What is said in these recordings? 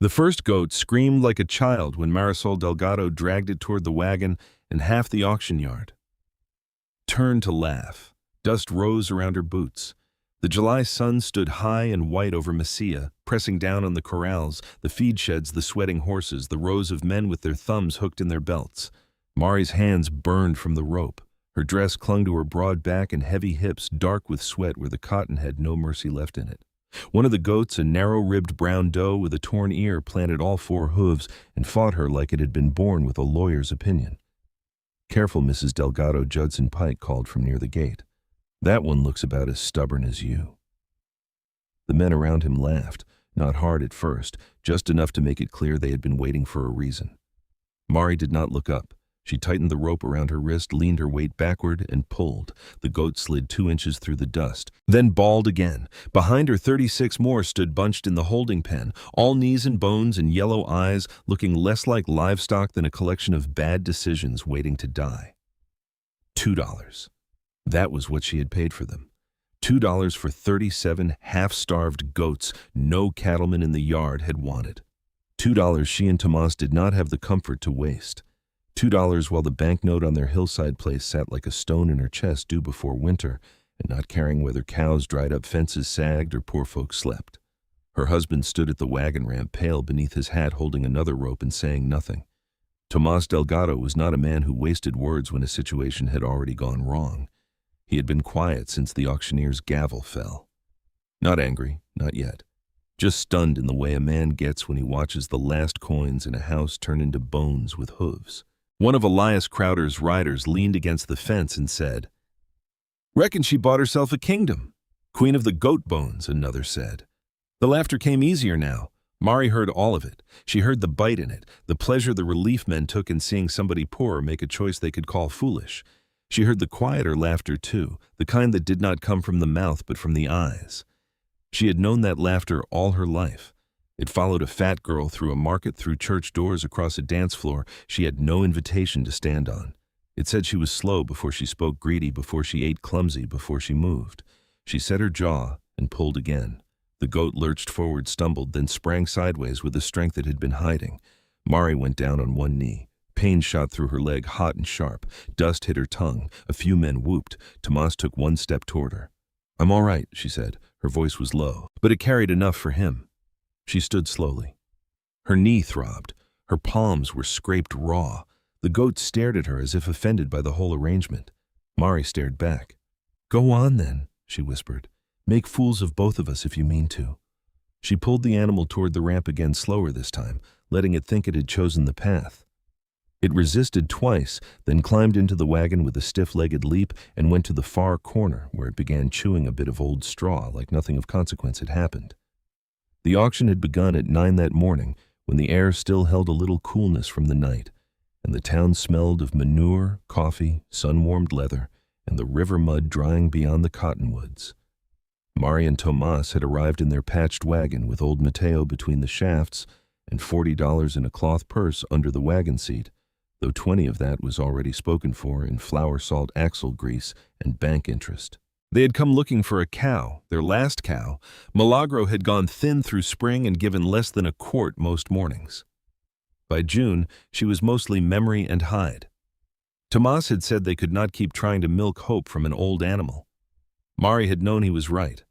The first goat screamed like a child when Marisol Delgado dragged it toward the wagon, and half the auction yard turned to laugh. Dust rose around her boots. The July sun stood high and white over Mesilla, pressing down on the corrals, the feed sheds, the sweating horses, the rows of men with their thumbs hooked in their belts. Mari's hands burned from the rope. Her dress clung to her broad back and heavy hips, dark with sweat where the cotton had no mercy left in it. One of the goats, a narrow-ribbed brown doe with a torn ear, planted all four hooves and fought her like it had been born with a lawyer's opinion. "Careful, Mrs. Delgado," Judson Pike called from near the gate. "That one looks about as stubborn as you." The men around him laughed, not hard at first, just enough to make it clear they had been waiting for a reason. Mari did not look up. She tightened the rope around her wrist, leaned her weight backward, and pulled. The goat slid 2 inches through the dust, then bawled again. Behind her, 36 more stood bunched in the holding pen, all knees and bones and yellow eyes, looking less like livestock than a collection of bad decisions waiting to die. $2. That was what she had paid for them. $2 for 37 half-starved goats no cattleman in the yard had wanted. $2 she and Tomas did not have the comfort to waste. $2 while the banknote on their hillside place sat like a stone in her chest due before winter, and not caring whether cows dried up, fences sagged, or poor folks slept. Her husband stood at the wagon ramp, pale beneath his hat, holding another rope and saying nothing. Tomas Delgado was not a man who wasted words when a situation had already gone wrong. He had been quiet since the auctioneer's gavel fell. Not angry, not yet. Just stunned in the way a man gets when he watches the last coins in a house turn into bones with hooves. One of Elias Crowder's riders leaned against the fence and said, "Reckon she bought herself a kingdom." "Queen of the goat bones," another said. The laughter came easier now. Mari heard all of it. She heard the bite in it, the pleasure the relief men took in seeing somebody poor make a choice they could call foolish. She heard the quieter laughter too, the kind that did not come from the mouth but from the eyes. She had known that laughter all her life. It followed a fat girl through a market, through church doors, across a dance floor she had no invitation to stand on. It said she was slow before she spoke, greedy before she ate, clumsy before she moved. She set her jaw and pulled again. The goat lurched forward, stumbled, then sprang sideways with a strength it had been hiding. Mari went down on one knee. Pain shot through her leg, hot and sharp. Dust hit her tongue. A few men whooped. Tomas took one step toward her. "I'm all right," she said. Her voice was low, but it carried enough for him. She stood slowly. Her knee throbbed. Her palms were scraped raw. The goat stared at her as if offended by the whole arrangement. Mari stared back. "Go on then," she whispered. "Make fools of both of us if you mean to." She pulled the animal toward the ramp again, slower this time, letting it think it had chosen the path. It resisted twice, then climbed into the wagon with a stiff-legged leap and went to the far corner, where it began chewing a bit of old straw like nothing of consequence had happened. The auction had begun at 9 that morning, when the air still held a little coolness from the night, and the town smelled of manure, coffee, sun-warmed leather, and the river mud drying beyond the cottonwoods. Mari and Tomas had arrived in their patched wagon with old Mateo between the shafts and $40 in a cloth purse under the wagon seat, though 20 of that was already spoken for in flour, salt, axle grease, and bank interest. They had come looking for a cow, their last cow. Milagro had gone thin through spring and given less than a quart most mornings. By June, she was mostly memory and hide. Tomas had said they could not keep trying to milk hope from an old animal. Mari had known he was right.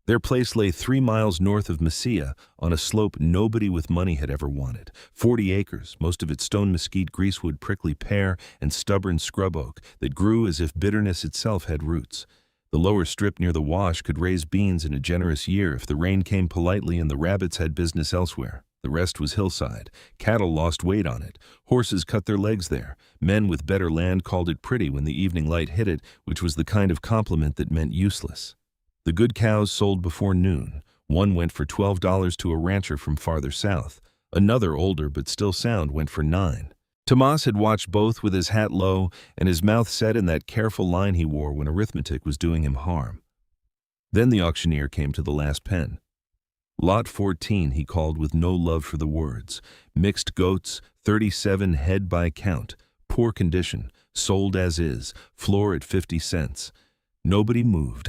Their place lay 3 miles north of Mesilla, on a slope nobody with money had ever wanted. 40 acres, most of it stone mesquite, greasewood, prickly pear, and stubborn scrub oak that grew as if bitterness itself had roots. The lower strip near the wash could raise beans in a generous year if the rain came politely and the rabbits had business elsewhere. The rest was hillside. Cattle lost weight on it. Horses cut their legs there. Men with better land called it pretty when the evening light hit it, which was the kind of compliment that meant useless. The good cows sold before noon. One went for $12 to a rancher from farther south. Another, older but still sound, went for $9. Tomas had watched both with his hat low and his mouth set in that careful line he wore when arithmetic was doing him harm. Then the auctioneer came to the last pen. Lot 14, he called with no love for the words. Mixed goats, 37 head by count, poor condition, sold as is, floor at 50 cents. Nobody moved.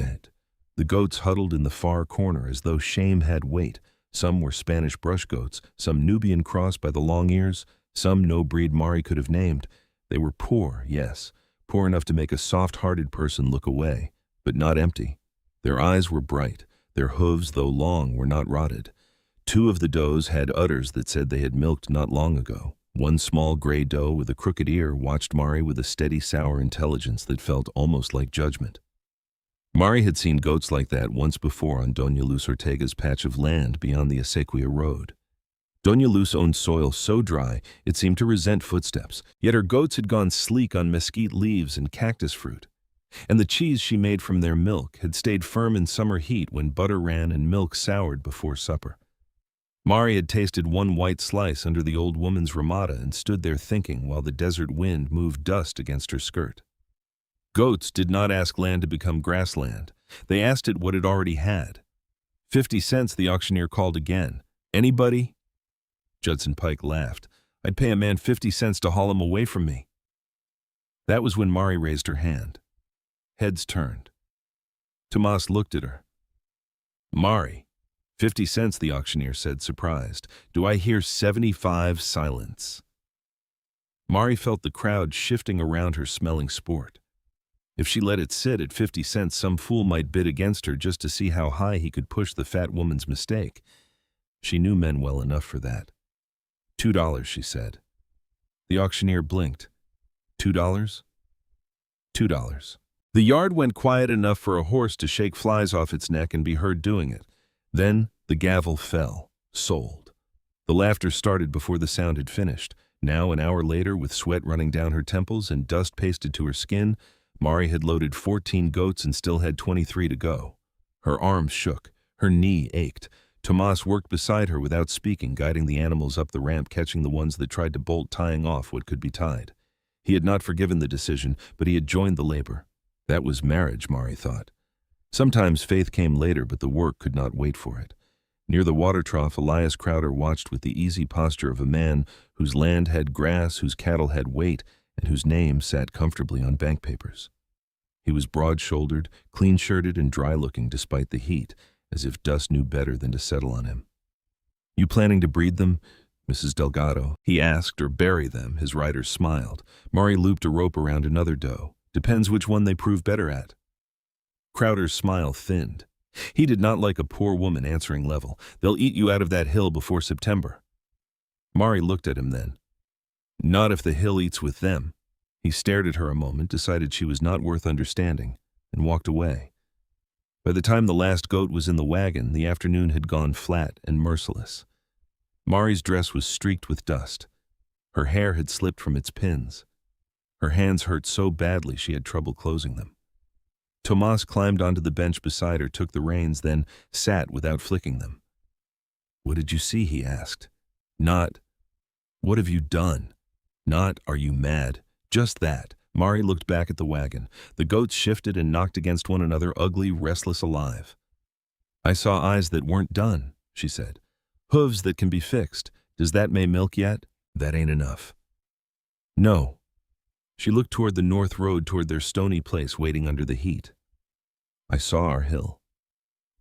The goats huddled in the far corner as though shame had weight, Some were Spanish brush goats, some Nubian cross by the long ears, some no breed Mari could have named. They were poor, yes, poor enough to make a soft-hearted person look away, but not empty. Their eyes were bright. Their hooves, though long, were not rotted. Two of the does had udders that said they had milked not long ago. One small gray doe with a crooked ear watched Mari with a steady, sour intelligence that felt almost like judgment. Mari had seen goats like that once before on Doña Luz Ortega's patch of land beyond the Acequia road. Doña Luz owned soil so dry it seemed to resent footsteps, yet her goats had gone sleek on mesquite leaves and cactus fruit. And the cheese she made from their milk had stayed firm in summer heat when butter ran and milk soured before supper. Mari had tasted one white slice under the old woman's ramada and stood there thinking while the desert wind moved dust against her skirt. Goats did not ask land to become grassland. They asked it what it already had. 50 cents, the auctioneer called again. Anybody? Judson Pike laughed. I'd pay a man 50 cents to haul him away from me. That was when Mari raised her hand. Heads turned. Tomas looked at her. Mari, 50 cents, the auctioneer said, surprised. Do I hear 75? Silence. Mari felt the crowd shifting around her, smelling sport. If she let it sit at 50 cents, some fool might bid against her just to see how high he could push the fat woman's mistake. She knew men well enough for that. $2, she said. The auctioneer blinked. $2? $2. The yard went quiet enough for a horse to shake flies off its neck and be heard doing it. Then the gavel fell. Sold. The laughter started before the sound had finished. Now, an hour later, with sweat running down her temples and dust pasted to her skin, Mari had loaded 14 goats and still had 23 to go. Her arms shook. Her knee ached. Tomas worked beside her without speaking, guiding the animals up the ramp, catching the ones that tried to bolt, tying off what could be tied. He had not forgiven the decision, but he had joined the labor. That was marriage, Mari thought. Sometimes faith came later, but the work could not wait for it. Near the water trough, Elias Crowder watched with the easy posture of a man whose land had grass, whose cattle had weight, and whose name sat comfortably on bank papers. He was broad-shouldered, clean-shirted, and dry-looking despite the heat, as if dust knew better than to settle on him. You planning to breed them, Mrs. Delgado? He asked, or bury them. His rider smiled. Mari looped a rope around another doe. Depends which one they prove better at. Crowder's smile thinned. He did not like a poor woman answering level. They'll eat you out of that hill before September. Mari looked at him then. Not if the hill eats with them. He stared at her a moment, decided she was not worth understanding, and walked away. By the time the last goat was in the wagon, the afternoon had gone flat and merciless. Mari's dress was streaked with dust. Her hair had slipped from its pins. Her hands hurt so badly she had trouble closing them. Tomas climbed onto the bench beside her, took the reins, then sat without flicking them. What did you see? He asked. Not, what have you done? Not, are you mad? Just that. Mari looked back at the wagon. The goats shifted and knocked against one another, ugly, restless, alive. I saw eyes that weren't done, she said. Hooves that can be fixed. Does that may milk yet? That ain't enough. No. She looked toward the north road, toward their stony place waiting under the heat. I saw our hill.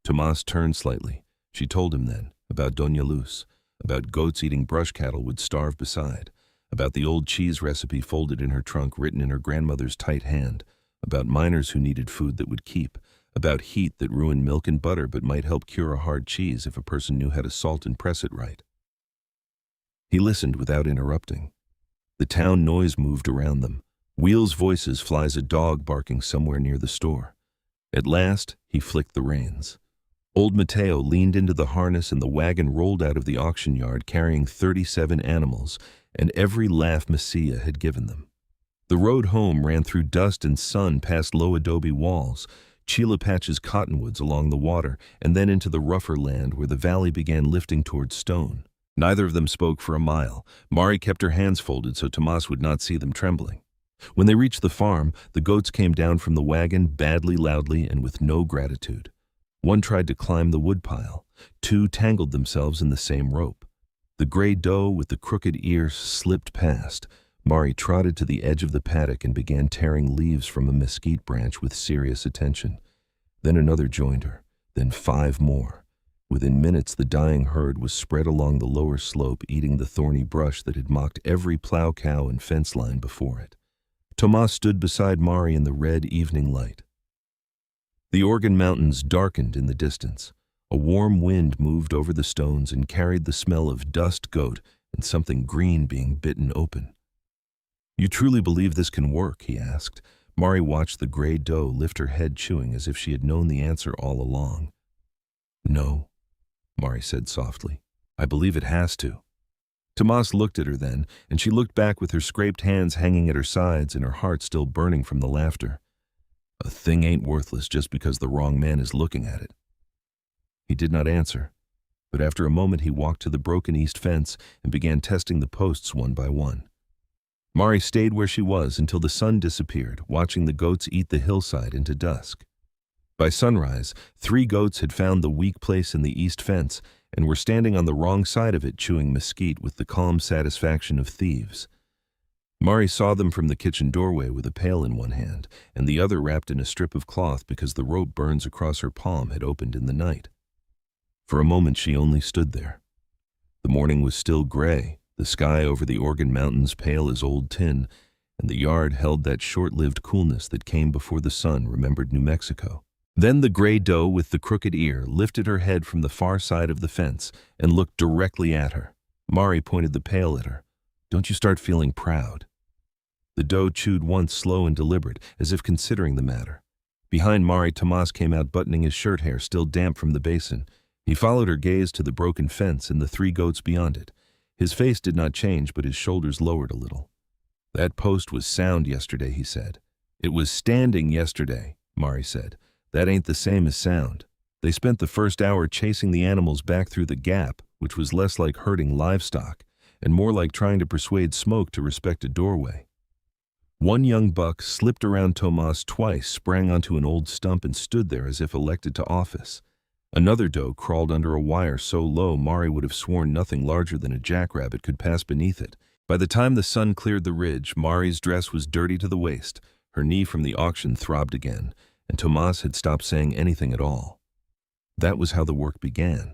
Tomas turned slightly. She told him then, about Doña Luz, about goats eating brush cattle would starve beside, about the old cheese recipe folded in her trunk, written in her grandmother's tight hand, about miners who needed food that would keep, about heat that ruined milk and butter but might help cure a hard cheese if a person knew how to salt and press it right. He listened without interrupting. The town noise moved around them. Wheels, voices, flies, a dog barking somewhere near the store. At last, he flicked the reins. Old Mateo leaned into the harness and the wagon rolled out of the auction yard carrying 37 animals and every laugh Messia had given them. The road home ran through dust and sun past low adobe walls, Chila patches cottonwoods along the water, and then into the rougher land where the valley began lifting toward stone. Neither of them spoke for a mile. Mari kept her hands folded so Tomas would not see them trembling. When they reached the farm, the goats came down from the wagon badly, loudly, and with no gratitude. One tried to climb the woodpile. Two tangled themselves in the same rope. The gray doe with the crooked ear slipped past. Mari trotted to the edge of the paddock and began tearing leaves from a mesquite branch with serious attention. Then another joined her, then 5 more. Within minutes, the dying herd was spread along the lower slope, eating the thorny brush that had mocked every plow cow and fence line before it. Tomas stood beside Mari in the red evening light. The Organ Mountains darkened in the distance. A warm wind moved over the stones and carried the smell of dust, goat, and something green being bitten open. "You truly believe this can work?" he asked. Mari watched the gray doe lift her head, chewing as if she had known the answer all along. "No," Mari said softly. "I believe it has to." Tomas looked at her then, and she looked back with her scraped hands hanging at her sides and her heart still burning from the laughter. "A thing ain't worthless just because the wrong man is looking at it." He did not answer, but after a moment he walked to the broken east fence and began testing the posts one by one. Mari stayed where she was until the sun disappeared, watching the goats eat the hillside into dusk. By sunrise, 3 goats had found the weak place in the east fence and were standing on the wrong side of it, chewing mesquite with the calm satisfaction of thieves. Mari saw them from the kitchen doorway with a pail in one hand and the other wrapped in a strip of cloth because the rope burns across her palm had opened in the night. For a moment she only stood there. The morning was still gray, the sky over the Organ Mountains pale as old tin, and the yard held that short-lived coolness that came before the sun remembered New Mexico. Then the gray doe with the crooked ear lifted her head from the far side of the fence and looked directly at her. Mari pointed the pail at her. "Don't you start feeling proud?" The doe chewed once, slow and deliberate, as if considering the matter. Behind Mari, Tomas came out, buttoning his shirt hair still damp from the basin. He followed her gaze to the broken fence and the 3 goats beyond it. His face did not change, but his shoulders lowered a little. "That post was sound yesterday," he said. "It was standing yesterday," Mari said. "That ain't the same as sound." They spent the first hour chasing the animals back through the gap, which was less like herding livestock and more like trying to persuade Smoke to respect a doorway. One young buck slipped around Tomas twice, sprang onto an old stump and stood there as if elected to office. Another doe crawled under a wire so low Mari would have sworn nothing larger than a jackrabbit could pass beneath it. By the time the sun cleared the ridge, Mari's dress was dirty to the waist, her knee from the auction throbbed again, and Tomas had stopped saying anything at all. That was how the work began.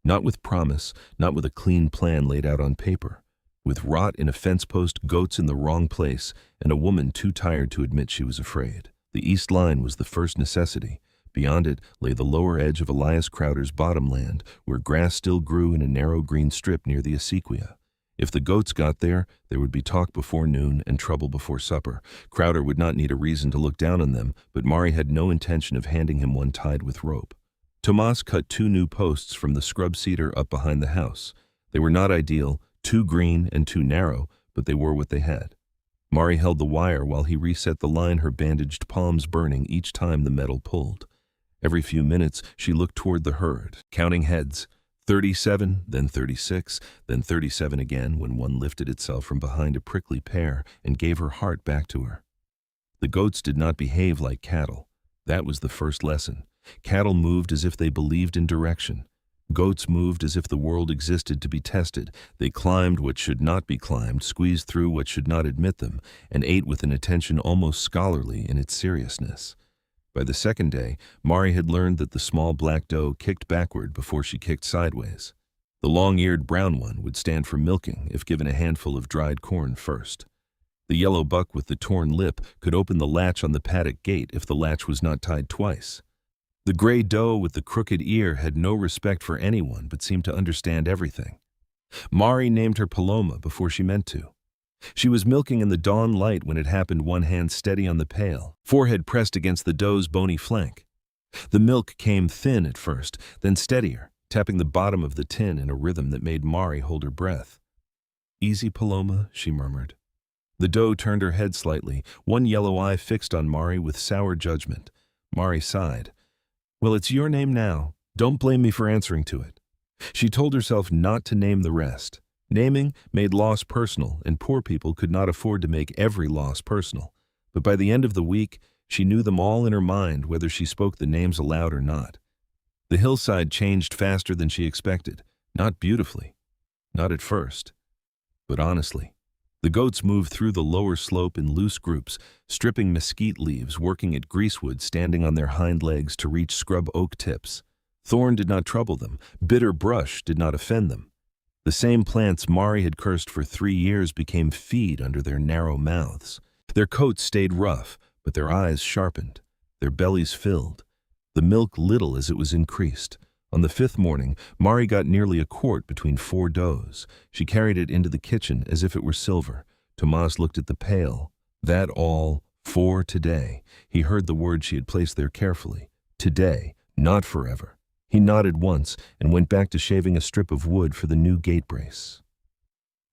Not with promise, not with a clean plan laid out on paper. With rot in a fence post, goats in the wrong place, and a woman too tired to admit she was afraid. The east line was the first necessity. Beyond it lay the lower edge of Elias Crowder's bottomland, where grass still grew in a narrow green strip near the acequia. If the goats got there would be talk before noon and trouble before supper. Crowder would not need a reason to look down on them, but Mari had no intention of handing him one tied with rope. Tomas cut 2 new posts from the scrub cedar up behind the house. They were not ideal, too green and too narrow, but they were what they had. Mari held the wire while he reset the line, her bandaged palms burning each time the metal pulled. Every few minutes, she looked toward the herd, counting heads. 37, then 36, then 37 again when one lifted itself from behind a prickly pear and gave her heart back to her. The goats did not behave like cattle. That was the first lesson. Cattle moved as if they believed in direction. Goats moved as if the world existed to be tested. They climbed what should not be climbed, squeezed through what should not admit them, and ate with an attention almost scholarly in its seriousness. By the second day, Mari had learned that the small black doe kicked backward before she kicked sideways. The long-eared brown one would stand for milking if given a handful of dried corn first. The yellow buck with the torn lip could open the latch on the paddock gate if the latch was not tied twice. The gray doe with the crooked ear had no respect for anyone but seemed to understand everything. Mari named her Paloma before she meant to. She was milking in the dawn light when it happened, one hand steady on the pail, forehead pressed against the doe's bony flank. The milk came thin at first, then steadier, tapping the bottom of the tin in a rhythm that made Mari hold her breath. "Easy, Paloma," she murmured. The doe turned her head slightly, one yellow eye fixed on Mari with sour judgment. Mari sighed. "Well, it's your name now. Don't blame me for answering to it." She told herself not to name the rest. Naming made loss personal, and poor people could not afford to make every loss personal. But by the end of the week, she knew them all in her mind, whether she spoke the names aloud or not. The hillside changed faster than she expected, not beautifully, not at first, but honestly. The goats moved through the lower slope in loose groups, stripping mesquite leaves, working at greasewood, standing on their hind legs to reach scrub oak tips. Thorn did not trouble them. Bitter brush did not offend them. The same plants Mari had cursed for 3 years became feed under their narrow mouths. Their coats stayed rough, but their eyes sharpened. Their bellies filled. The milk little as it was increased. On the 5th morning, Mari got nearly a quart between 4 doughs. She carried it into the kitchen as if it were silver. Tomas looked at the pail. That all, 4 today. He heard the word she had placed there carefully. Today, not forever. He nodded once and went back to shaving a strip of wood for the new gate brace.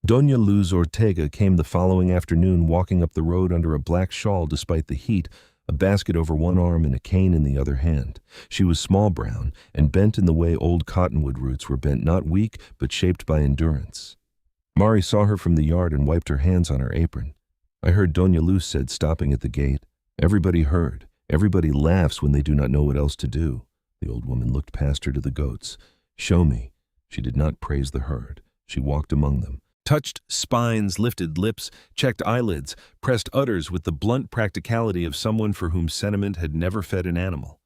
Doña Luz Ortega came the following afternoon walking up the road under a black shawl despite the heat, a basket over one arm and a cane in the other hand. She was small brown and bent in the way old cottonwood roots were bent, not weak but shaped by endurance. Mari saw her from the yard and wiped her hands on her apron. I heard Doña Luz said, stopping at the gate. Everybody heard. Everybody laughs when they do not know what else to do. The old woman looked past her to the goats. Show me. She did not praise the herd. She walked among them. Touched spines, lifted lips, checked eyelids, pressed udders with the blunt practicality of someone for whom sentiment had never fed an animal.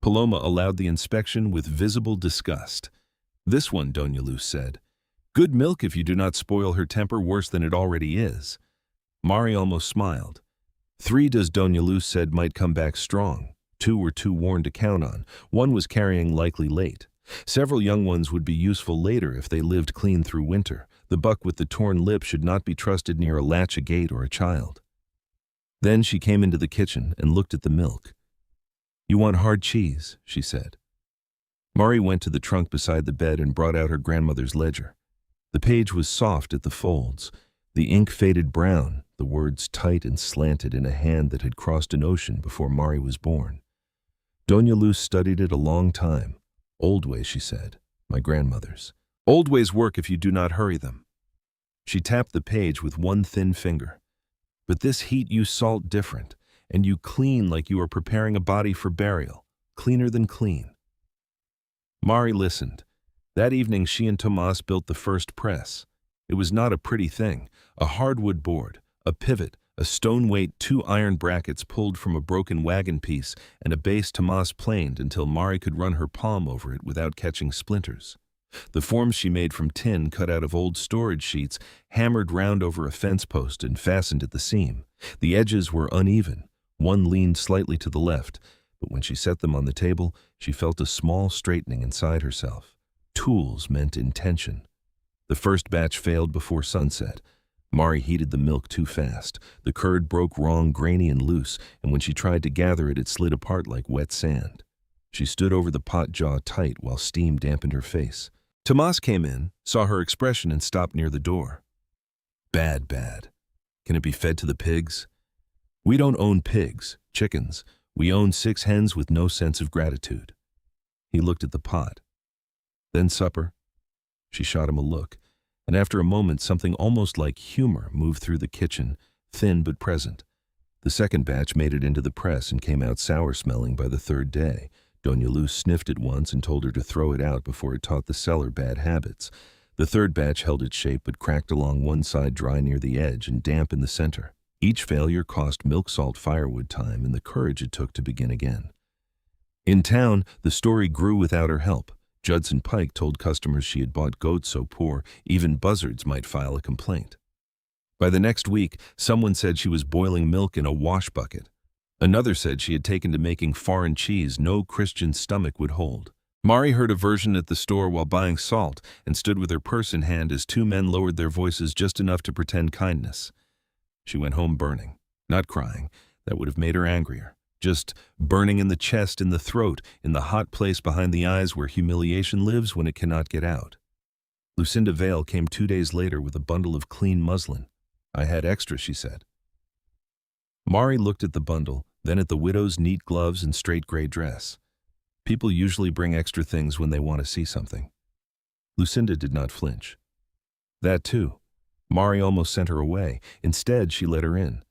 Paloma allowed the inspection with visible disgust. This one, Doña Luz said. Good milk if you do not spoil her temper worse than it already is. Mari almost smiled. 3, does Doña Luz said, might come back strong. 2 were too worn to count on. 1 was carrying likely late. Several young ones would be useful later if they lived clean through winter. The buck with the torn lip should not be trusted near a latch, a gate, or a child. Then she came into the kitchen and looked at the milk. You want hard cheese, she said. Mari went to the trunk beside the bed and brought out her grandmother's ledger. The page was soft at the folds. The ink faded brown, the words tight and slanted in a hand that had crossed an ocean before Mari was born. Doña Luz studied it a long time. Old ways, she said, my grandmother's. Old ways work if you do not hurry them. She tapped the page with one thin finger. But this heat you salt different, and you clean like you are preparing a body for burial, cleaner than clean. Mari listened. That evening she and Tomas built the first press. It was not a pretty thing, a hardwood board, a pivot, a stone weight, 2 iron brackets pulled from a broken wagon piece, and a base Tomas planed until Mari could run her palm over it without catching splinters. The forms she made from tin cut out of old storage sheets, hammered round over a fence post and fastened at the seam. The edges were uneven. One leaned slightly to the left, but when she set them on the table, she felt a small straightening inside herself. Tools meant intention. The first batch failed before sunset. Mari heated the milk too fast. The curd broke wrong, grainy and loose, and when she tried to gather it, it slid apart like wet sand. She stood over the pot, jaw tight, while steam dampened her face. Tomas came in, saw her expression, and stopped near the door. Bad, bad. Can it be fed to the pigs? We don't own pigs, chickens. We own 6 hens with no sense of gratitude. He looked at the pot. Then supper. She shot him a look, and after a moment something almost like humor moved through the kitchen, thin but present. The second batch made it into the press and came out sour-smelling by the 3rd day. Doña Luz sniffed it once and told her to throw it out before it taught the cellar bad habits. The 3rd batch held its shape but cracked along one side, dry near the edge and damp in the center. Each failure cost milk, salt, firewood time, and the courage it took to begin again. In town, the story grew without her help. Judson Pike told customers she had bought goats so poor, even buzzards might file a complaint. By the next week, someone said she was boiling milk in a wash bucket. Another said she had taken to making foreign cheese no Christian stomach would hold. Mari heard a version at the store while buying salt and stood with her purse in hand as 2 men lowered their voices just enough to pretend kindness. She went home burning, not crying. That would have made her angrier. Just burning in the chest, in the throat, in the hot place behind the eyes where humiliation lives when it cannot get out. Lucinda Vale came 2 days later with a bundle of clean muslin. I had extra, she said. Mari looked at the bundle, then at the widow's neat gloves and straight gray dress. People usually bring extra things when they want to see something. Lucinda did not flinch. That too. Mari almost sent her away. Instead, she let her in.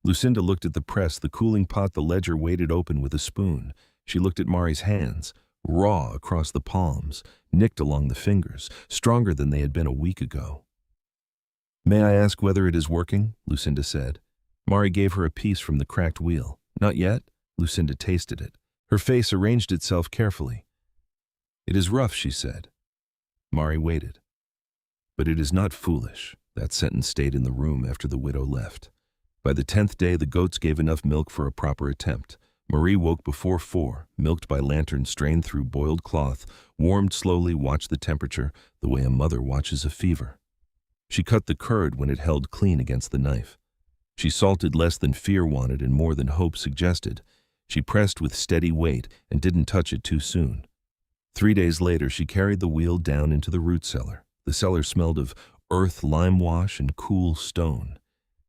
Lucinda looked at the press, the cooling pot, the ledger weighted open with a spoon. She looked at Mari's hands, raw across the palms, nicked along the fingers, stronger than they had been a week ago. May I ask whether it is working? Lucinda said. Mari gave her a piece from the cracked wheel. Not yet. Lucinda tasted it. Her face arranged itself carefully. "It is rough," she said. Mari waited. "But it is not foolish." That sentence stayed in the room after the widow left. By the 10th day, the goats gave enough milk for a proper attempt. Marie woke before 4, milked by lantern strained through boiled cloth, warmed slowly, watched the temperature, the way a mother watches a fever. She cut the curd when it held clean against the knife. She salted less than fear wanted and more than hope suggested. She pressed with steady weight and didn't touch it too soon. 3 days later, she carried the wheel down into the root cellar. The cellar smelled of earth, lime wash, and cool stone.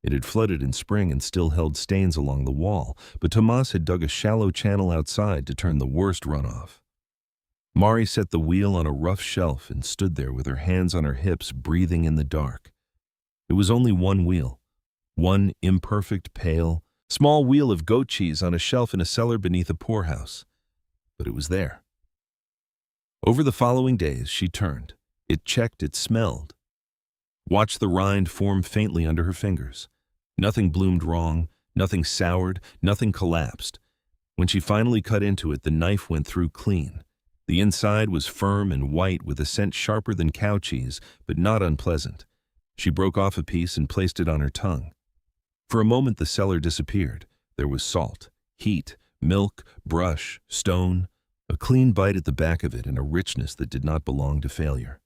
It had flooded in spring and still held stains along the wall, but Tomas had dug a shallow channel outside to turn the worst runoff. Mari set the wheel on a rough shelf and stood there with her hands on her hips, breathing in the dark. It was only one wheel. One imperfect, pale, small wheel of goat cheese on a shelf in a cellar beneath a poorhouse. But it was there. Over the following days, she turned. It checked, it smelled. Watched the rind form faintly under her fingers. Nothing bloomed wrong, nothing soured, nothing collapsed. When she finally cut into it, the knife went through clean. The inside was firm and white with a scent sharper than cow cheese, but not unpleasant. She broke off a piece and placed it on her tongue. For a moment the cellar disappeared. There was salt, heat, milk, brush, stone, a clean bite at the back of it and a richness that did not belong to failure.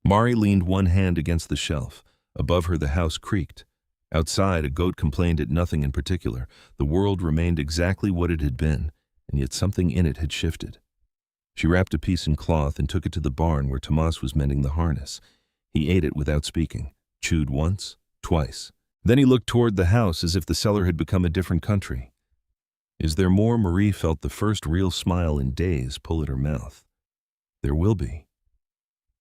Mari leaned one hand against the shelf. Above her the house creaked. Outside, a goat complained at nothing in particular. The world remained exactly what it had been, and yet something in it had shifted. She wrapped a piece in cloth and took it to the barn where Tomas was mending the harness. He ate it without speaking, chewed once, twice. Then he looked toward the house as if the cellar had become a different country. Is there more? Marie felt the first real smile in days pull at her mouth. There will be.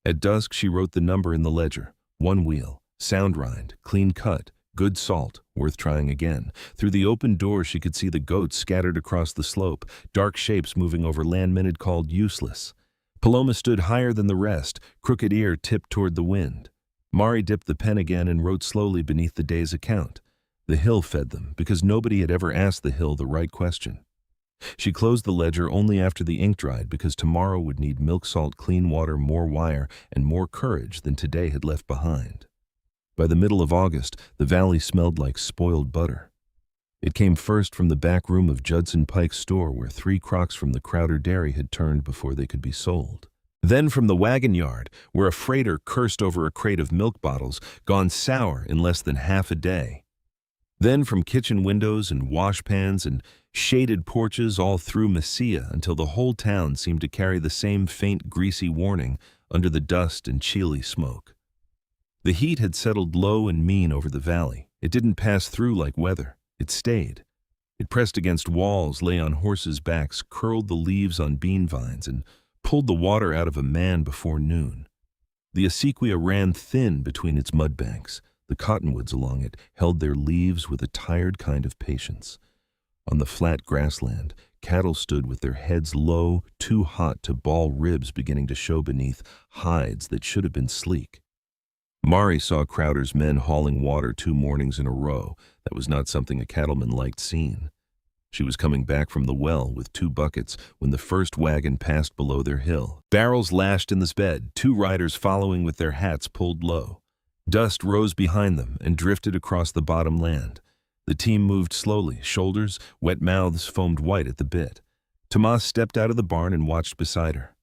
At dusk, she wrote the number in the ledger. 1 wheel, sound rind, clean cut, good salt, worth trying again. Through the open door, she could see the goats scattered across the slope, dark shapes moving over landmen had called useless. Paloma stood higher than the rest, crooked ear tipped toward the wind. Mari dipped the pen again and wrote slowly beneath the day's account. The hill fed them, because nobody had ever asked the hill the right question. She closed the ledger only after the ink dried, because tomorrow would need milk, salt, clean water, more wire, and more courage than today had left behind. By the middle of August, the valley smelled like spoiled butter. It came first from the back room of Judson Pike's store, where 3 crocks from the Crowder dairy had turned before they could be sold. Then from the wagon yard, where a freighter cursed over a crate of milk bottles, gone sour in less than half a day. Then from kitchen windows and washpans and shaded porches all through Mesilla, until the whole town seemed to carry the same faint, greasy warning under the dust and chilly smoke. The heat had settled low and mean over the valley. It didn't pass through like weather. It stayed. It pressed against walls, lay on horses' backs, curled the leaves on bean vines, and pulled the water out of a man before noon. The acequia ran thin between its mud banks. The cottonwoods along it held their leaves with a tired kind of patience. On the flat grassland, cattle stood with their heads low, too hot to ball ribs beginning to show beneath hides that should have been sleek. Mari saw Crowder's men hauling water 2 mornings in a row. That was not something a cattleman liked seeing. She was coming back from the well with 2 buckets when the first wagon passed below their hill. Barrels lashed in the bed, 2 riders following with their hats pulled low. Dust rose behind them and drifted across the bottom land. The team moved slowly, shoulders, wet mouths foamed white at the bit. Tomas stepped out of the barn and watched beside her.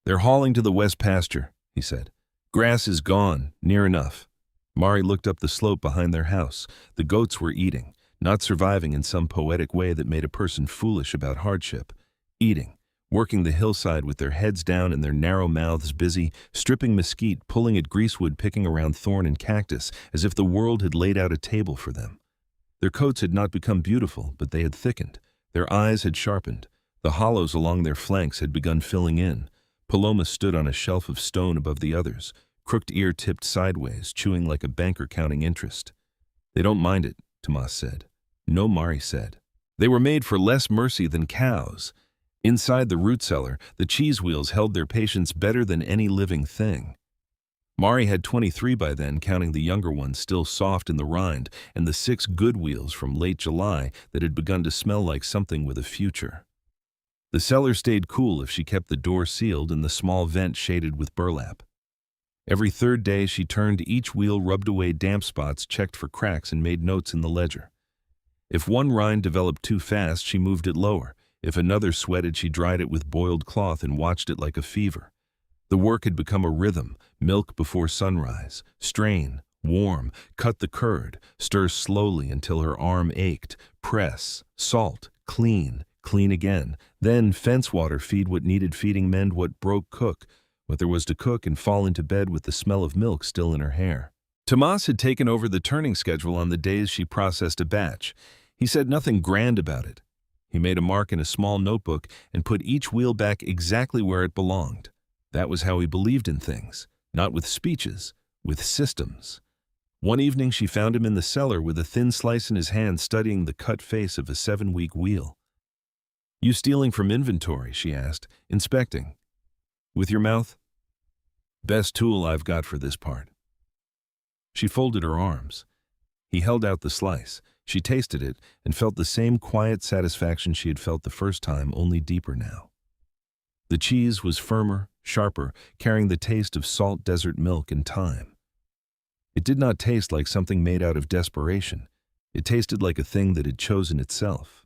"They're hauling to the west pasture," he said. "Grass is gone, near enough." Mari looked up the slope behind their house. The goats were eating, not surviving in some poetic way that made a person foolish about hardship. Eating, working the hillside with their heads down and their narrow mouths busy, stripping mesquite, pulling at greasewood, picking around thorn and cactus, as if the world had laid out a table for them. Their coats had not become beautiful, but they had thickened. Their eyes had sharpened. The hollows along their flanks had begun filling in. Paloma stood on a shelf of stone above the others, crooked ear tipped sideways, chewing like a banker counting interest. "They don't mind it," Tomas said. "No," Mari said. "They were made for less mercy than cows." Inside the root cellar, the cheese wheels held their patience better than any living thing. Mari had 23 by then, counting the younger ones still soft in the rind, and the 6 good wheels from late July that had begun to smell like something with a future. The cellar stayed cool if she kept the door sealed and the small vent shaded with burlap. Every third day she turned each wheel, rubbed away damp spots, checked for cracks, and made notes in the ledger. If one rind developed too fast, she moved it lower. If another sweated, she dried it with boiled cloth and watched it like a fever. The work had become a rhythm: milk before sunrise, strain, warm, cut the curd, stir slowly until her arm ached, press, salt, clean, clean again, then fence water, feed what needed feeding, mend what broke, cook what there was to cook, and fall into bed with the smell of milk still in her hair. Tomas had taken over the turning schedule on the days she processed a batch. He said nothing grand about it. He made a mark in a small notebook and put each wheel back exactly where it belonged. That was how he believed in things, not with speeches, with systems. One evening she found him in the cellar with a thin slice in his hand, studying the cut face of a 7-week wheel. "You stealing from inventory?" she asked, inspecting. "With your mouth?" "Best tool I've got for this part." She folded her arms. He held out the slice. She tasted it and felt the same quiet satisfaction she had felt the first time, only deeper now. The cheese was firmer, sharper, carrying the taste of salt desert milk and thyme. It did not taste like something made out of desperation. It tasted like a thing that had chosen itself.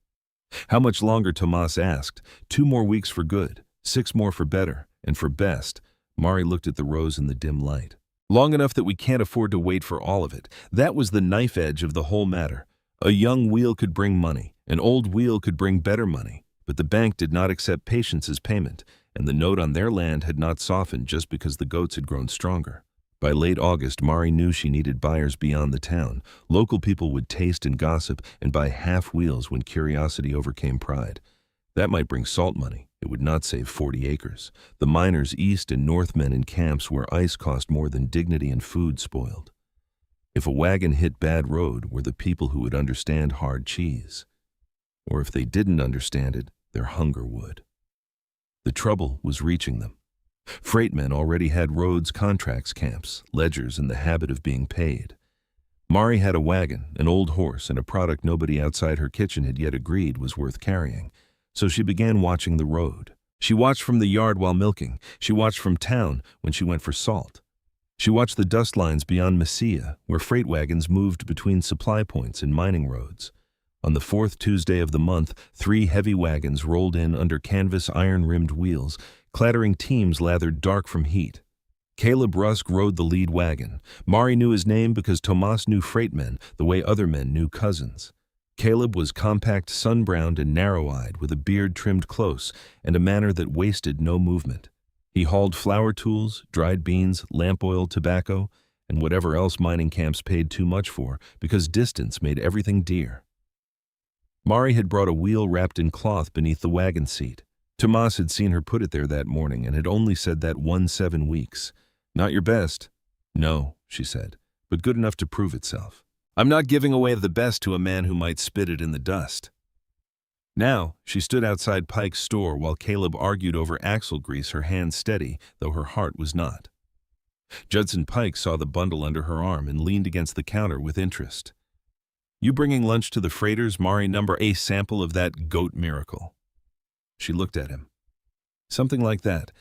How much longer, Tomas asked. 2 more weeks for good, 6 more for better, and for best. Mari looked at the rows in the dim light. "Long enough that we can't afford to wait for all of it." That was the knife edge of the whole matter. A young wheel could bring money. An old wheel could bring better money. But the bank did not accept patience as payment, and the note on their land had not softened just because the goats had grown stronger. By late August, Mari knew she needed buyers beyond the town. Local people would taste and gossip and buy half wheels when curiosity overcame pride. That might bring salt money. It would not save 40 acres. The miners, east and northmen in camps where ice cost more than dignity and food spoiled. If a wagon hit bad road, were the people who would understand hard cheese. Or if they didn't understand it, their hunger would. The trouble was reaching them. Freightmen already had roads, contracts, camps, ledgers, and the habit of being paid. Mari had a wagon, an old horse, and a product nobody outside her kitchen had yet agreed was worth carrying. So she began watching the road. She watched from the yard while milking. She watched from town when she went for salt. She watched the dust lines beyond Mesilla, where freight wagons moved between supply points and mining roads. On the 4th Tuesday of the month, 3 heavy wagons rolled in under canvas iron-rimmed wheels. Clattering teams lathered dark from heat. Caleb Rusk rode the lead wagon. Mari knew his name because Tomas knew freightmen the way other men knew cousins. Caleb was compact, sun-browned, and narrow-eyed, with a beard trimmed close and a manner that wasted no movement. He hauled flour tools, dried beans, lamp oil, tobacco, and whatever else mining camps paid too much for, because distance made everything dear. Mari had brought a wheel wrapped in cloth beneath the wagon seat. Tomas had seen her put it there that morning and had only said that 7 weeks. "Not your best." "No," she said, "but good enough to prove itself. I'm not giving away the best to a man who might spit it in the dust." Now, she stood outside Pike's store while Caleb argued over axle grease, her hand steady, though her heart was not. Judson Pike saw the bundle under her arm and leaned against the counter with interest. "You bringing lunch to the freighters, Mari? Number a sample of that goat miracle." She looked at him. Something like that.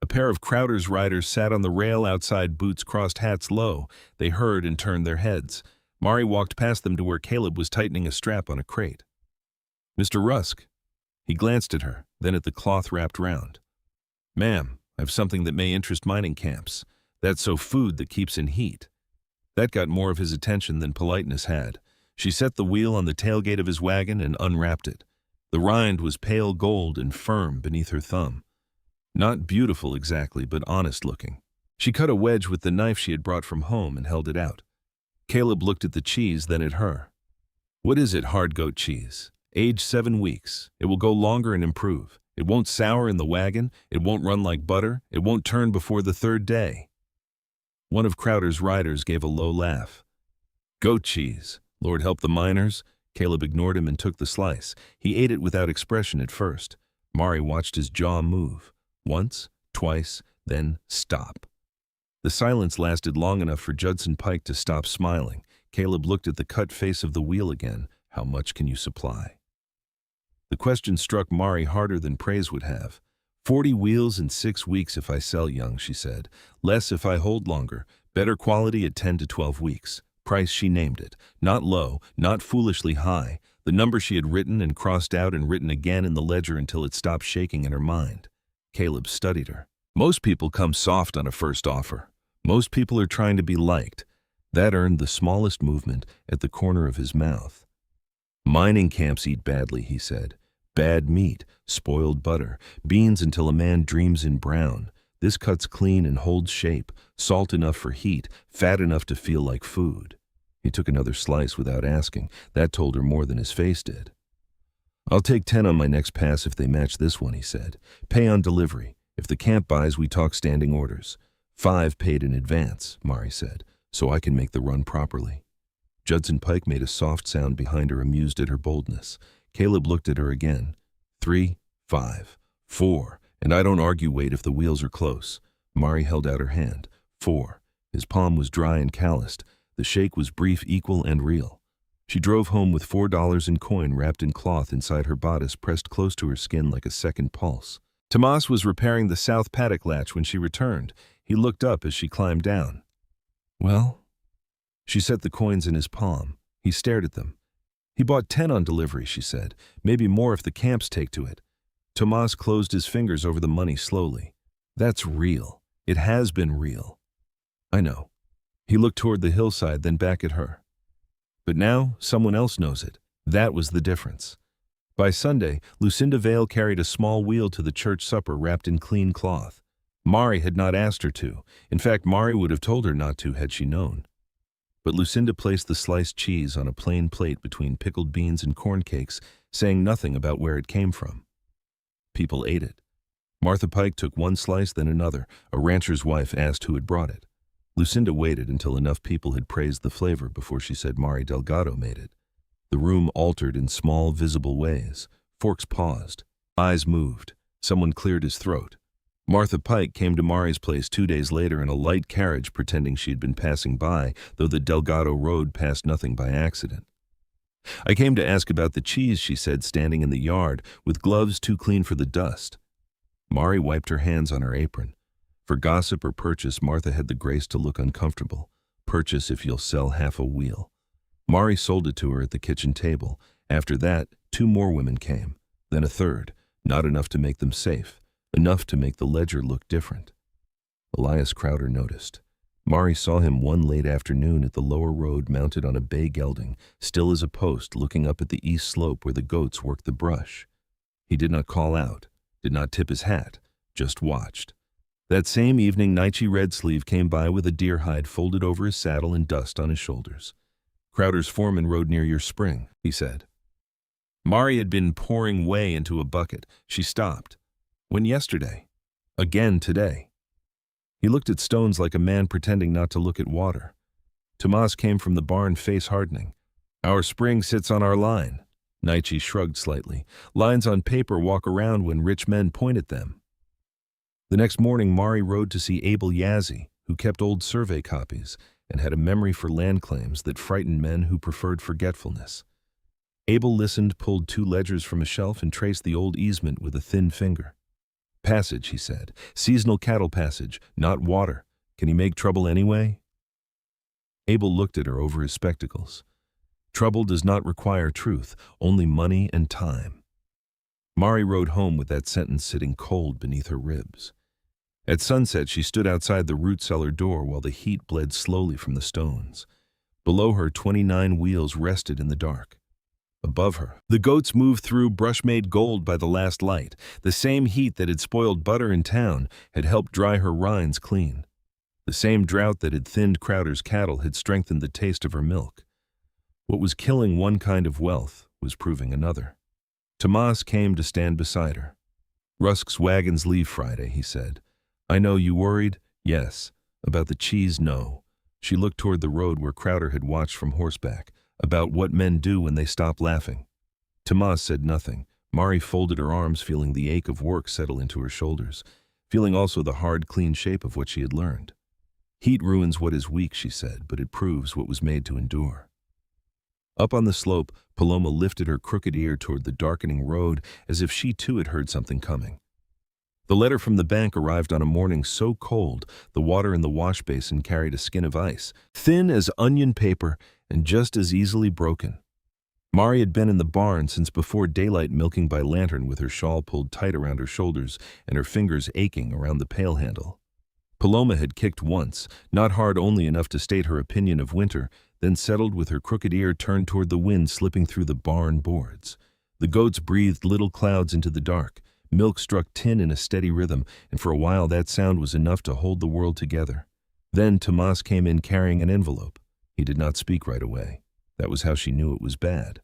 A pair of Crowder's riders sat on the rail outside, boots crossed, hats low. They heard and turned their heads. Mari walked past them to where Caleb was tightening a strap on a crate. "Mr. Rusk." He glanced at her, then at the cloth wrapped round. "Ma'am, I've something that may interest mining camps. That's so food that keeps in heat." That got more of his attention than politeness had. She set the wheel on the tailgate of his wagon and unwrapped it. The rind was pale gold and firm beneath her thumb. Not beautiful exactly, but honest-looking. She cut a wedge with the knife she had brought from home and held it out. Caleb looked at the cheese, then at her. "What is it, hard goat cheese? Age 7 weeks. It will go longer and improve. It won't sour in the wagon. It won't run like butter. It won't turn before the 3rd day." One of Crowder's riders gave a low laugh. "Goat cheese. Lord help the miners." Caleb ignored him and took the slice. He ate it without expression at first. Mari watched his jaw move. Once, twice, then stop. The silence lasted long enough for Judson Pike to stop smiling. Caleb looked at the cut face of the wheel again. "How much can you supply?" The question struck Mari harder than praise would have. 40 wheels in 6 weeks if I sell young, she said. Less if I hold longer. Better quality at 10 to 12 weeks. Price, she named it. Not low, not foolishly high. The number she had written and crossed out and written again in the ledger until it stopped shaking in her mind. Caleb studied her. Most people come soft on a first offer. Most people are trying to be liked. That earned the smallest movement at the corner of his mouth. Mining camps eat badly, he said. Bad meat, spoiled butter, beans until a man dreams in brown. This cuts clean and holds shape, salt enough for heat, fat enough to feel like food. He took another slice without asking. That told her more than his face did. I'll take 10 on my next pass if they match this one, he said. Pay on delivery. If the camp buys, we talk standing orders. 5 paid in advance, Mari said, so I can make the run properly. Judson Pike made a soft sound behind her, amused at her boldness. Caleb looked at her again. 3, 5, 4, and I don't argue weight if the wheels are close. Mari held out her hand. 4. His palm was dry and calloused. The shake was brief, equal, and real. She drove home with $4 in coin wrapped in cloth inside her bodice, pressed close to her skin like a second pulse. Tomas was repairing the south paddock latch when she returned. He looked up as she climbed down. Well? She set the coins in his palm. He stared at them. He bought 10 on delivery, she said. Maybe more if the camps take to it. Tomas closed his fingers over the money slowly. That's real. It has been real. I know. He looked toward the hillside, then back at her. But now, someone else knows it. That was the difference. By Sunday, Lucinda Vale carried a small wheel to the church supper wrapped in clean cloth. Mari had not asked her to. In fact, Mari would have told her not to had she known. But Lucinda placed the sliced cheese on a plain plate between pickled beans and corn cakes, saying nothing about where it came from. People ate it. Martha Pike took one slice, then another. A rancher's wife asked who had brought it. Lucinda waited until enough people had praised the flavor before she said Mari Delgado made it. The room altered in small, visible ways. Forks paused. Eyes moved. Someone cleared his throat. Martha Pike came to Mari's place 2 days later in a light carriage, pretending she had been passing by, though the Delgado road passed nothing by accident. I came to ask about the cheese, she said, standing in the yard, with gloves too clean for the dust. Mari wiped her hands on her apron. For gossip or purchase, Martha had the grace to look uncomfortable. Purchase if you'll sell half a wheel. Mari sold it to her at the kitchen table. After that, 2 more women came, then a third, not enough to make them safe. Enough to make the ledger look different. Elias Crowder noticed. Mari saw him one late afternoon at the lower road, mounted on a bay gelding, still as a post, looking up at the east slope where the goats worked the brush. He did not call out, did not tip his hat, just watched. That same evening, Naichi Redsleeve came by with a deer hide folded over his saddle and dust on his shoulders. Crowder's foreman rode near your spring, he said. Mari had been pouring whey into a bucket. She stopped. When yesterday? Again today. He looked at stones like a man pretending not to look at water. Tomas came from the barn, face hardening. Our spring sits on our line. Naichi shrugged slightly. Lines on paper walk around when rich men point at them. The next morning, Mari rode to see Abel Yazzie, who kept old survey copies and had a memory for land claims that frightened men who preferred forgetfulness. Abel listened, pulled 2 ledgers from a shelf, and traced the old easement with a thin finger. Passage, he said. Seasonal cattle passage, not water. Can he make trouble anyway? Abel looked at her over his spectacles. Trouble does not require truth, only money and time. Mari rode home with that sentence sitting cold beneath her ribs. At sunset, she stood outside the root cellar door while the heat bled slowly from the stones. Below her, 29 wheels rested in the dark. Above her, the goats moved through brush made gold by the last light. The same heat that had spoiled butter in town had helped dry her rinds clean. The same drought that had thinned Crowder's cattle had strengthened the taste of her milk. What was killing one kind of wealth was proving another. Tomas came to stand beside her. Rusk's wagons leave Friday, he said. I know you worried? Yes. About the cheese? No. She looked toward the road where Crowder had watched from horseback. About what men do when they stop laughing. Tomas said nothing. Mari folded her arms, feeling the ache of work settle into her shoulders, feeling also the hard, clean shape of what she had learned. Heat ruins what is weak, she said, but it proves what was made to endure. Up on the slope, Paloma lifted her crooked ear toward the darkening road as if she too had heard something coming. The letter from the bank arrived on a morning so cold the water in the wash basin carried a skin of ice, thin as onion paper and just as easily broken. Mari had been in the barn since before daylight, milking by lantern with her shawl pulled tight around her shoulders and her fingers aching around the pail handle. Paloma had kicked once, not hard, only enough to state her opinion of winter, then settled with her crooked ear turned toward the wind slipping through the barn boards. The goats breathed little clouds into the dark. Milk struck tin in a steady rhythm, and for a while that sound was enough to hold the world together. Then Tomas came in carrying an envelope. He did not speak right away. That was how she knew it was bad.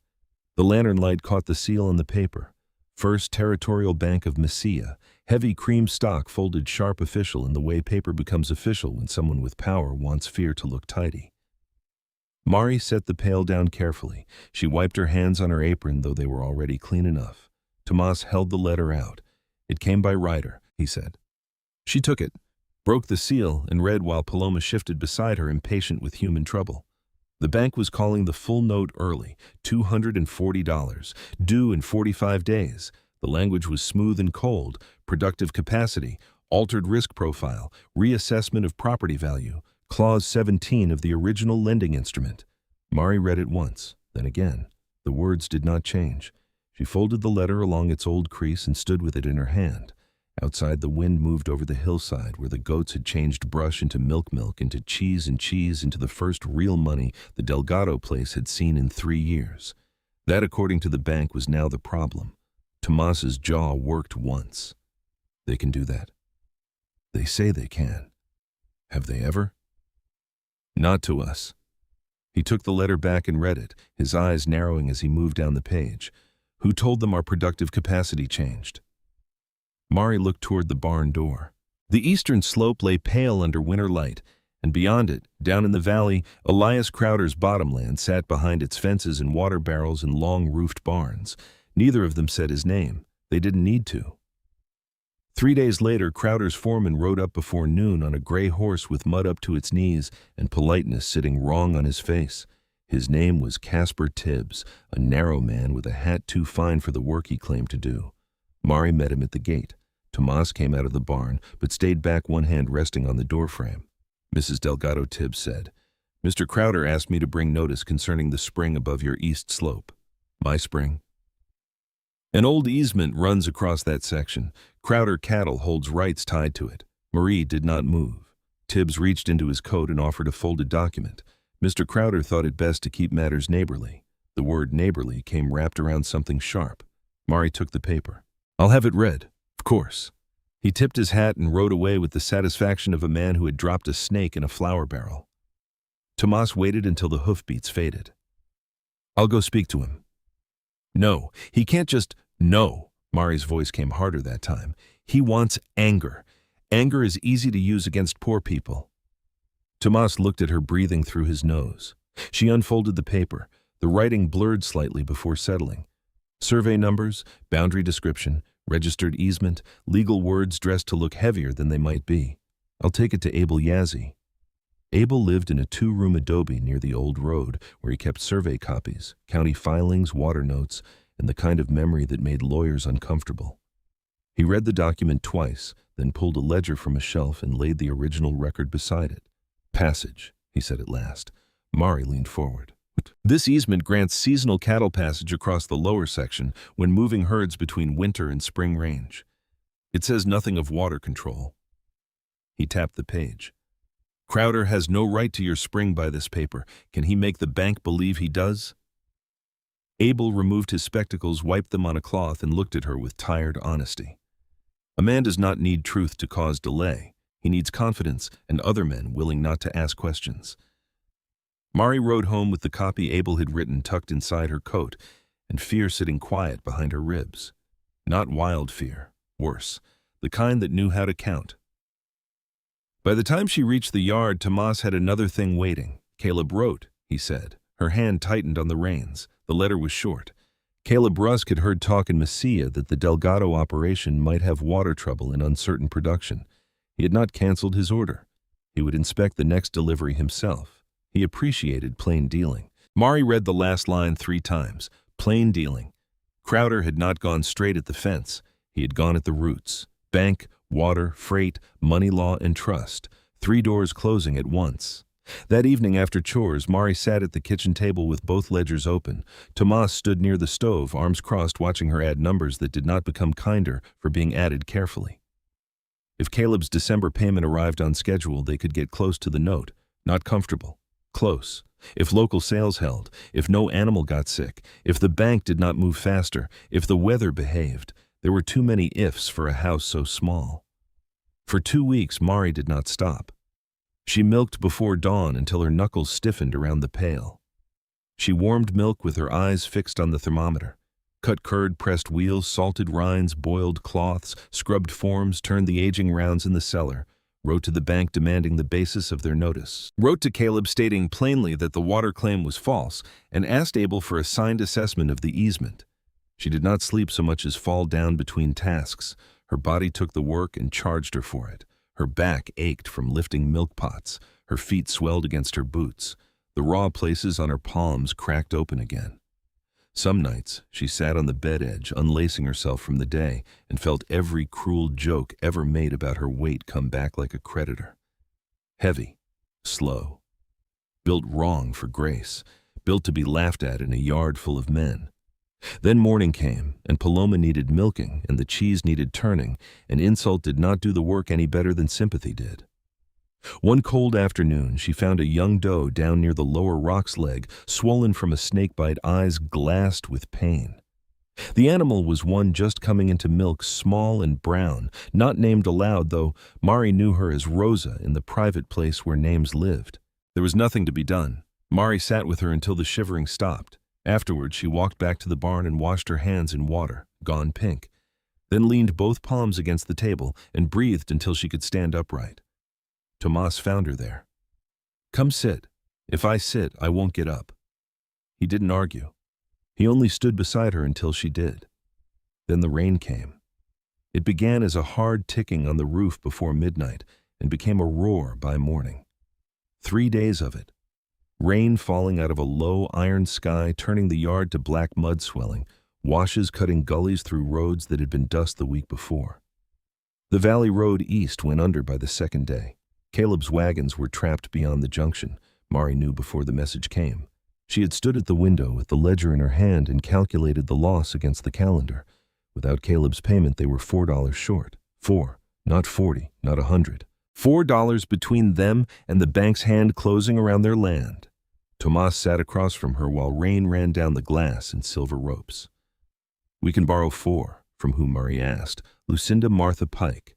The lantern light caught the seal on the paper. First Territorial Bank of Mesilla, heavy cream stock folded sharp, official in the way paper becomes official when someone with power wants fear to look tidy. Mari set the pail down carefully. She wiped her hands on her apron, though they were already clean enough. Tomas held the letter out. "It came by rider," he said. She took it, broke the seal, and read while Paloma shifted beside her, impatient with human trouble. The bank was calling the full note early, $240, due in 45 days. The language was smooth and cold: productive capacity, altered risk profile, reassessment of property value, Clause 17 of the original lending instrument. Mari read it once, then again. The words did not change. She folded the letter along its old crease and stood with it in her hand. Outside, the wind moved over the hillside where the goats had changed brush into milk, into cheese, and cheese into the first real money the Delgado place had seen in 3 years. That, according to the bank, was now the problem. Tomas's jaw worked once. They can do that. They say they can. Have they ever? Not to us. He took the letter back and read it, his eyes narrowing as he moved down the page. Who told them our productive capacity changed? Mari looked toward the barn door. The eastern slope lay pale under winter light, and beyond it, down in the valley, Elias Crowder's bottomland sat behind its fences and water barrels and long-roofed barns. Neither of them said his name. They didn't need to. 3 days later, Crowder's foreman rode up before noon on a gray horse with mud up to its knees and politeness sitting wrong on his face. His name was Casper Tibbs, a narrow man with a hat too fine for the work he claimed to do. Mari met him at the gate. Tomas came out of the barn, but stayed back, one hand resting on the doorframe. Mrs. Delgado, Tibbs said, "Mr. Crowder asked me to bring notice concerning the spring above your east slope." "My spring?" "An old easement runs across that section. Crowder Cattle holds rights tied to it." Marie did not move. Tibbs reached into his coat and offered a folded document. Mr. Crowder thought it best to keep matters neighborly. The word neighborly came wrapped around something sharp. Mari took the paper. "I'll have it read, of course." He tipped his hat and rode away with the satisfaction of a man who had dropped a snake in a flour barrel. Tomas waited until the hoofbeats faded. "I'll go speak to him." "No, he can't just—" "No." Mari's voice came harder that time. "He wants anger. Anger is easy to use against poor people." Tomas looked at her, breathing through his nose. She unfolded the paper. The writing blurred slightly before settling. Survey numbers, boundary description, registered easement, legal words dressed to look heavier than they might be. "I'll take it to Abel Yazzie." Abel lived in a 2-room adobe near the old road, where he kept survey copies, county filings, water notes, and the kind of memory that made lawyers uncomfortable. He read the document twice, then pulled a ledger from a shelf and laid the original record beside it. "Passage," he said at last. Mari leaned forward. "This easement grants seasonal cattle passage across the lower section when moving herds between winter and spring range. It says nothing of water control." He tapped the page. "Crowder has no right to your spring by this paper. Can he make the bank believe he does?" Abel removed his spectacles, wiped them on a cloth, and looked at her with tired honesty. "A man does not need truth to cause delay. He needs confidence and other men willing not to ask questions." Mari rode home with the copy Abel had written tucked inside her coat, and fear sitting quiet behind her ribs. Not wild fear, worse, the kind that knew how to count. By the time she reached the yard, Tomas had another thing waiting. "Caleb wrote," he said. Her hand tightened on the reins. The letter was short. Caleb Rusk had heard talk in Mesilla that the Delgado operation might have water trouble and uncertain production. He had not canceled his order. He would inspect the next delivery himself. He appreciated plain dealing. Mari read the last line 3 times. Plain dealing. Crowder had not gone straight at the fence. He had gone at the roots. Bank, water, freight, money law, and trust. 3 doors closing at once. That evening after chores, Mari sat at the kitchen table with both ledgers open. Tomas stood near the stove, arms crossed, watching her add numbers that did not become kinder for being added carefully. If Caleb's December payment arrived on schedule, they could get close to the note. Not comfortable. Close. If local sales held, if no animal got sick, if the bank did not move faster, if the weather behaved, there were too many ifs for a house so small. For 2 weeks, Mari did not stop. She milked before dawn until her knuckles stiffened around the pail. She warmed milk with her eyes fixed on the thermometer. Cut curd, pressed wheels, salted rinds, boiled cloths, scrubbed forms, turned the aging rounds in the cellar, wrote to the bank demanding the basis of their notice, wrote to Caleb stating plainly that the water claim was false, and asked Abel for a signed assessment of the easement. She did not sleep so much as fall down between tasks. Her body took the work and charged her for it. Her back ached from lifting milk pots. Her feet swelled against her boots. The raw places on her palms cracked open again. Some nights, she sat on the bed edge, unlacing herself from the day, and felt every cruel joke ever made about her weight come back like a creditor. Heavy, slow, built wrong for grace, built to be laughed at in a yard full of men. Then morning came, and Paloma needed milking, and the cheese needed turning, and insult did not do the work any better than sympathy did. One cold afternoon, she found a young doe down near the lower rock's leg, swollen from a snakebite, eyes glassed with pain. The animal was one just coming into milk, small and brown, not named aloud, though Mari knew her as Rosa in the private place where names lived. There was nothing to be done. Mari sat with her until the shivering stopped. Afterward, she walked back to the barn and washed her hands in water, gone pink, then leaned both palms against the table and breathed until she could stand upright. Tomas found her there. "Come sit. If I sit, I won't get up." He didn't argue. He only stood beside her until she did. Then the rain came. It began as a hard ticking on the roof before midnight and became a roar by morning. 3 days of it. Rain falling out of a low iron sky, turning the yard to black mud swelling, washes cutting gullies through roads that had been dust the week before. The valley road east went under by the second day. Caleb's wagons were trapped beyond the junction, Mari knew before the message came. She had stood at the window with the ledger in her hand and calculated the loss against the calendar. Without Caleb's payment, they were $4 short. 4, not 40, not 100. $4 between them and the bank's hand closing around their land. Tomas sat across from her while rain ran down the glass in silver ropes. "We can borrow 4, from whom Mari asked. Lucinda Martha Pike.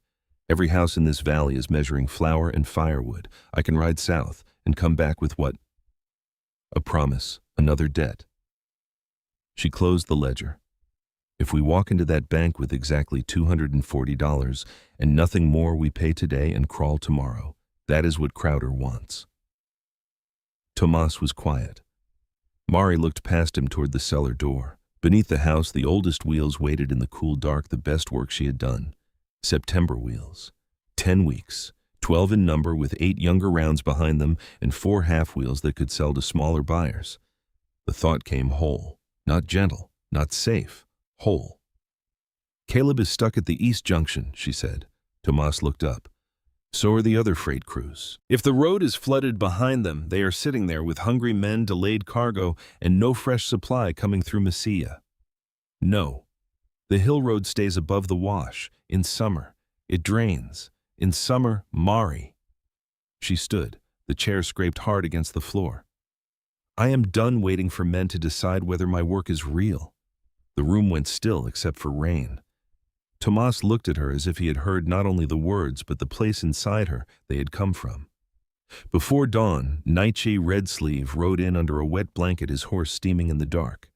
Every house in this valley is measuring flour and firewood. I can ride south and come back with what? A promise, another debt." She closed the ledger. "If we walk into that bank with exactly $240 and nothing more, we pay today and crawl tomorrow. That is what Crowder wants." Tomas was quiet. Mari looked past him toward the cellar door. Beneath the house, the oldest wheels waited in the cool dark, the best work she had done. September wheels. 10 weeks, 12 in number, with 8 younger rounds behind them and 4 half wheels that could sell to smaller buyers. The thought came whole, not gentle, not safe, whole. "Caleb is stuck at the East Junction," she said. Tomas looked up. "So are the other freight crews. If the road is flooded behind them, they are sitting there with hungry men, delayed cargo, and no fresh supply coming through Mesilla." "No. The hill road stays above the wash. In summer, it drains. In summer, Mari." She stood. The chair scraped hard against the floor. "I am done waiting for men to decide whether my work is real." The room went still except for rain. Tomas looked at her as if he had heard not only the words but the place inside her they had come from. Before dawn, Nietzsche Redsleeve rode in under a wet blanket, his horse steaming in the dark.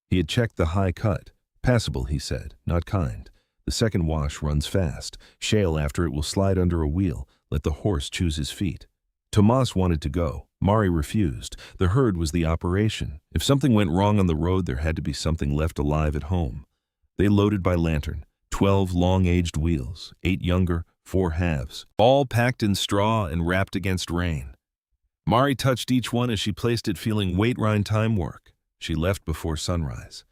He had checked the high cut. "Passable," he said, "not kind. The second wash runs fast. Shale after it will slide under a wheel. Let the horse choose his feet." Tomas wanted to go. Mari refused. The herd was the operation. If something went wrong on the road, there had to be something left alive at home. They loaded by lantern. 12 long-aged wheels, 8 younger, 4 halves, all packed in straw and wrapped against rain. Mari touched each one as she placed it, feeling wait rind time work. She left before sunrise.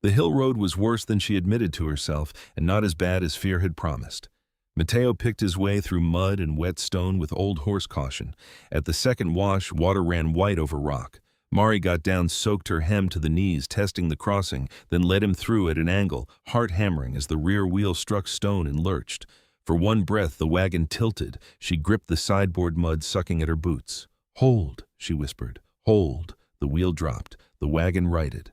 The hill road was worse than she admitted to herself, and not as bad as fear had promised. Mateo picked his way through mud and wet stone with old horse caution. At the second wash, water ran white over rock. Mari got down, soaked her hem to the knees, testing the crossing, then led him through at an angle, heart hammering as the rear wheel struck stone and lurched. For one breath, the wagon tilted. She gripped the sideboard mud, sucking at her boots. "Hold," she whispered. "Hold." The wheel dropped. The wagon righted.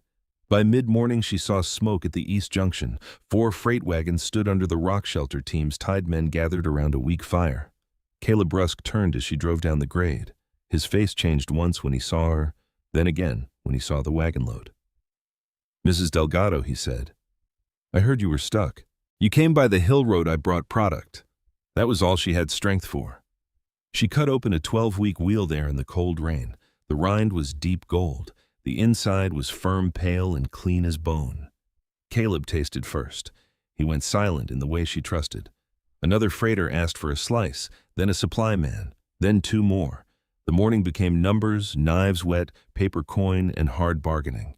By mid-morning, she saw smoke at the east junction. 4 freight wagons stood under the rock shelter teams. Tied men gathered around a weak fire. Caleb Rusk turned as she drove down the grade. His face changed once when he saw her, then again when he saw the wagon load. "Mrs. Delgado," he said, "I heard you were stuck. You came by the hill road. I brought product." That was all she had strength for. She cut open a 12-week wheel there in the cold rain. The rind was deep gold. The inside was firm, pale, and clean as bone. Caleb tasted first. He went silent in the way she trusted. Another freighter asked for a slice, then a supply man, then 2 more. The morning became numbers, knives wet, paper coin, and hard bargaining.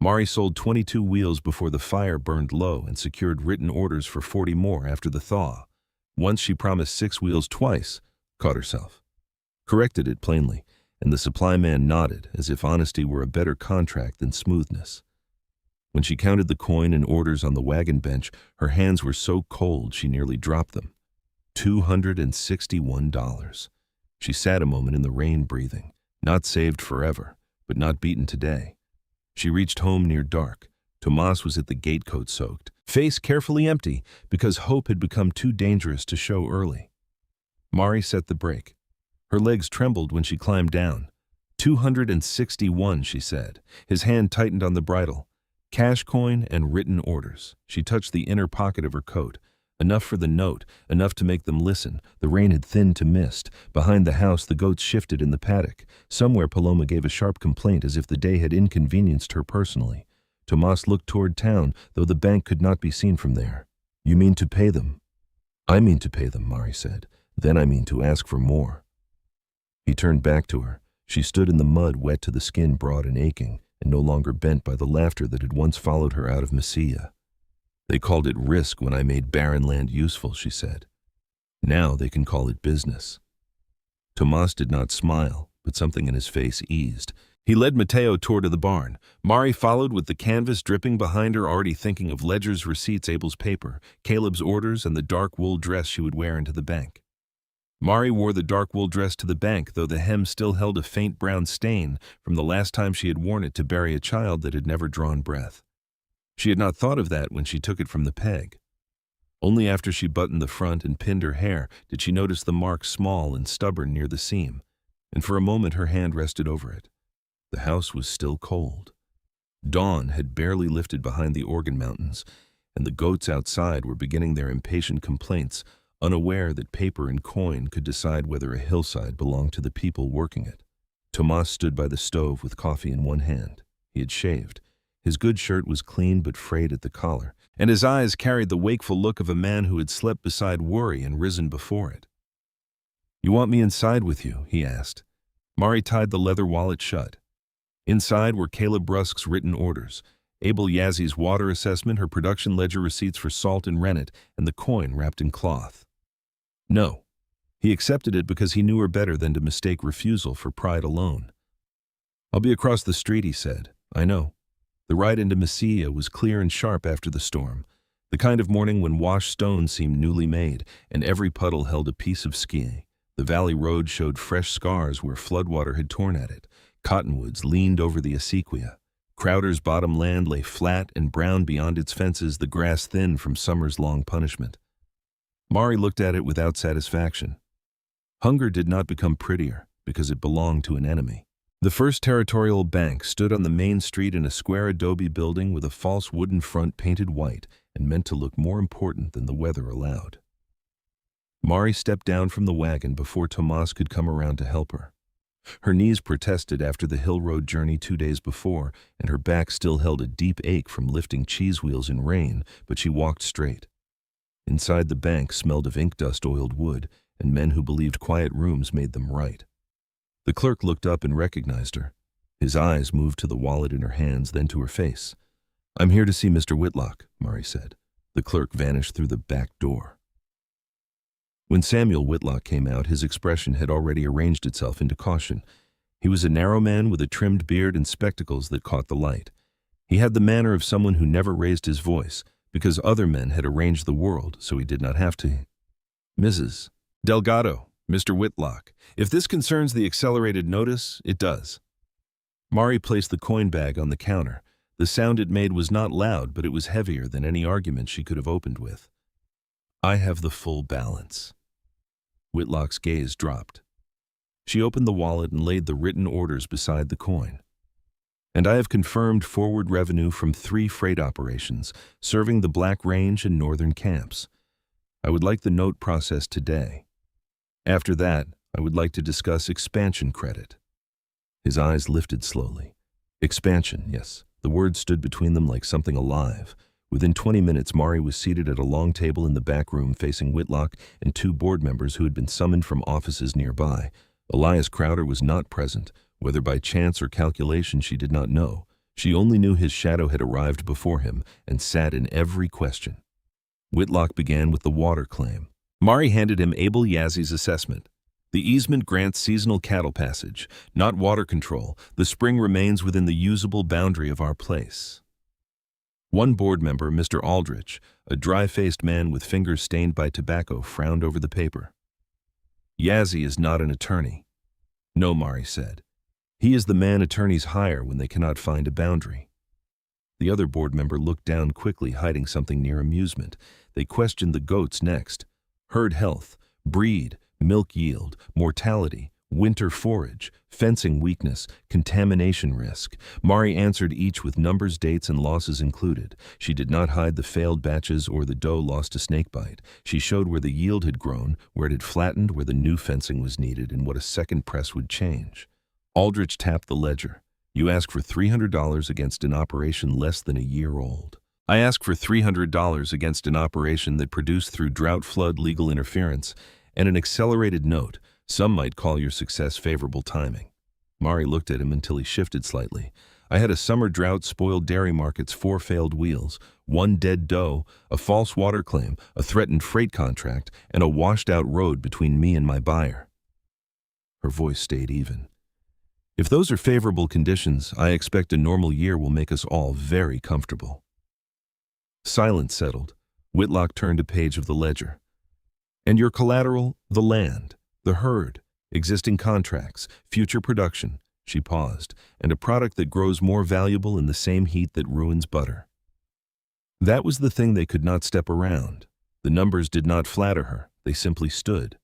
Mari sold 22 wheels before the fire burned low and secured written orders for 40 more after the thaw. Once she promised 6 wheels twice, caught herself. Corrected it plainly, and the supply man nodded as if honesty were a better contract than smoothness. When she counted the coin and orders on the wagon bench, her hands were so cold she nearly dropped them. $261. She sat a moment in the rain, breathing, not saved forever, but not beaten today. She reached home near dark. Tomas was at the gate, coat soaked, face carefully empty because hope had become too dangerous to show early. Mari set the brake. Her legs trembled when she climbed down. $261, she said. His hand tightened on the bridle. Cash coin and written orders. She touched the inner pocket of her coat. Enough for the note, enough to make them listen. The rain had thinned to mist. Behind the house, the goats shifted in the paddock. Somewhere, Paloma gave a sharp complaint as if the day had inconvenienced her personally. Tomas looked toward town, though the bank could not be seen from there. "You mean to pay them?" "I mean to pay them," Mari said. "Then I mean to ask for more." He turned back to her. She stood in the mud, wet to the skin, broad and aching, and no longer bent by the laughter that had once followed her out of Mesilla. "They called it risk when I made barren land useful," she said. "Now they can call it business." Tomas did not smile, but something in his face eased. He led Mateo toward the barn. Mari followed with the canvas dripping behind her, already thinking of ledgers, receipts, Abel's paper, Caleb's orders, and the dark wool dress she would wear into the bank. Mari wore the dark wool dress to the bank, though the hem still held a faint brown stain from the last time she had worn it to bury a child that had never drawn breath. She had not thought of that when she took it from the peg. Only after she buttoned the front and pinned her hair did she notice the mark, small and stubborn, near the seam, and for a moment her hand rested over it. The house was still cold. Dawn had barely lifted behind the Organ Mountains, and the goats outside were beginning their impatient complaints, unaware that paper and coin could decide whether a hillside belonged to the people working it. Tomas stood by the stove with coffee in one hand. He had shaved. His good shirt was clean but frayed at the collar, and his eyes carried the wakeful look of a man who had slept beside worry and risen before it. "You want me inside with you?" he asked. Mari tied the leather wallet shut. Inside were Caleb Rusk's written orders, Abel Yazzy's water assessment, her production ledger receipts for salt and rennet, and the coin wrapped in cloth. No. He accepted it because he knew her better than to mistake refusal for pride alone. "I'll be across the street," he said. "I know." The ride into Mesilla was clear and sharp after the storm, the kind of morning when washed stones seemed newly made, and every puddle held a piece of ski. The valley road showed fresh scars where floodwater had torn at it. Cottonwoods leaned over the acequia. Crowder's bottom land lay flat and brown beyond its fences, the grass thin from summer's long punishment. Mari looked at it without satisfaction. Hunger did not become prettier because it belonged to an enemy. The First Territorial Bank stood on the main street in a square adobe building with a false wooden front painted white and meant to look more important than the weather allowed. Mari stepped down from the wagon before Tomas could come around to help her. Her knees protested after the hill road journey 2 days before, and her back still held a deep ache from lifting cheese wheels in rain, but she walked straight. Inside the bank smelled of ink dust, oiled wood, and men who believed quiet rooms made them right. The clerk looked up and recognized her. His eyes moved to the wallet in her hands, then to her face. "I'm here to see Mr. Whitlock," Mari said. The clerk vanished through the back door. When Samuel Whitlock came out, his expression had already arranged itself into caution. He was a narrow man with a trimmed beard and spectacles that caught the light. He had the manner of someone who never raised his voice, because other men had arranged the world, so he did not have to. "Mrs. Delgado, Mr. Whitlock. If this concerns the accelerated notice, it does." Mari placed the coin bag on the counter. The sound it made was not loud, but it was heavier than any argument she could have opened with. "I have the full balance." Whitlock's gaze dropped. She opened the wallet and laid the written orders beside the coin. "And I have confirmed forward revenue from 3 freight operations, serving the Black Range and northern camps. I would like the note processed today. After that, I would like to discuss expansion credit." His eyes lifted slowly. Expansion, yes. The words stood between them like something alive. Within 20 minutes, Mari was seated at a long table in the back room facing Whitlock and 2 board members who had been summoned from offices nearby. Elias Crowder was not present. Whether by chance or calculation, she did not know. She only knew his shadow had arrived before him and sat in every question. Whitlock began with the water claim. Mari handed him Abel Yazzi's assessment. "The easement grants seasonal cattle passage, not water control. The spring remains within the usable boundary of our place." One board member, Mr. Aldrich, a dry-faced man with fingers stained by tobacco, frowned over the paper. "Yazzie is not an attorney." "No," Mari said. "He is the man attorneys hire when they cannot find a boundary." The other board member looked down quickly, hiding something near amusement. They questioned the goats next. Herd health, breed, milk yield, mortality, winter forage, fencing weakness, contamination risk. Mari answered each with numbers, dates, and losses included. She did not hide the failed batches or the doe lost to snakebite. She showed where the yield had grown, where it had flattened, where the new fencing was needed, and what a second press would change. Aldrich tapped the ledger. "You ask for $300 against an operation less than a year old." "I ask for $300 against an operation that produced through drought, flood, legal interference, and an accelerated note. Some might call your success favorable timing." Mari looked at him until he shifted slightly. "I had a summer drought, spoiled dairy markets, 4 failed wheels, 1 dead doe, a false water claim, a threatened freight contract, and a washed-out road between me and my buyer." Her voice stayed even. "If those are favorable conditions, I expect a normal year will make us all very comfortable." Silence settled. Whitlock turned a page of the ledger. "And your collateral, the land, the herd, existing contracts, future production." She paused. "And a product that grows more valuable in the same heat that ruins butter." That was the thing they could not step around. The numbers did not flatter her. They simply stood.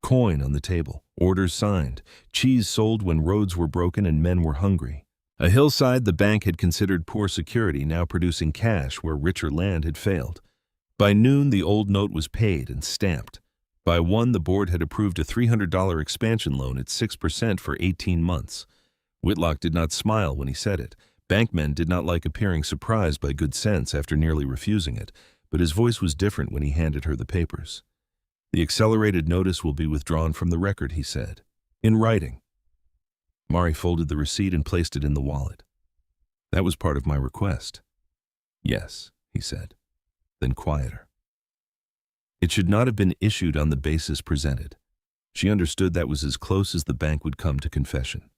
Coin on the table, orders signed, cheese sold when roads were broken and men were hungry. A hillside the bank had considered poor security, now producing cash where richer land had failed. By noon, the old note was paid and stamped. By 1, the board had approved a $300 expansion loan at 6% for 18 months. Whitlock did not smile when he said it. Bankmen did not like appearing surprised by good sense after nearly refusing it, but his voice was different when he handed her the papers. "The accelerated notice will be withdrawn from the record," he said. "In writing." Mari folded the receipt and placed it in the wallet. "That was part of my request." "Yes," he said, then quieter. "It should not have been issued on the basis presented." She understood that was as close as the bank would come to confession.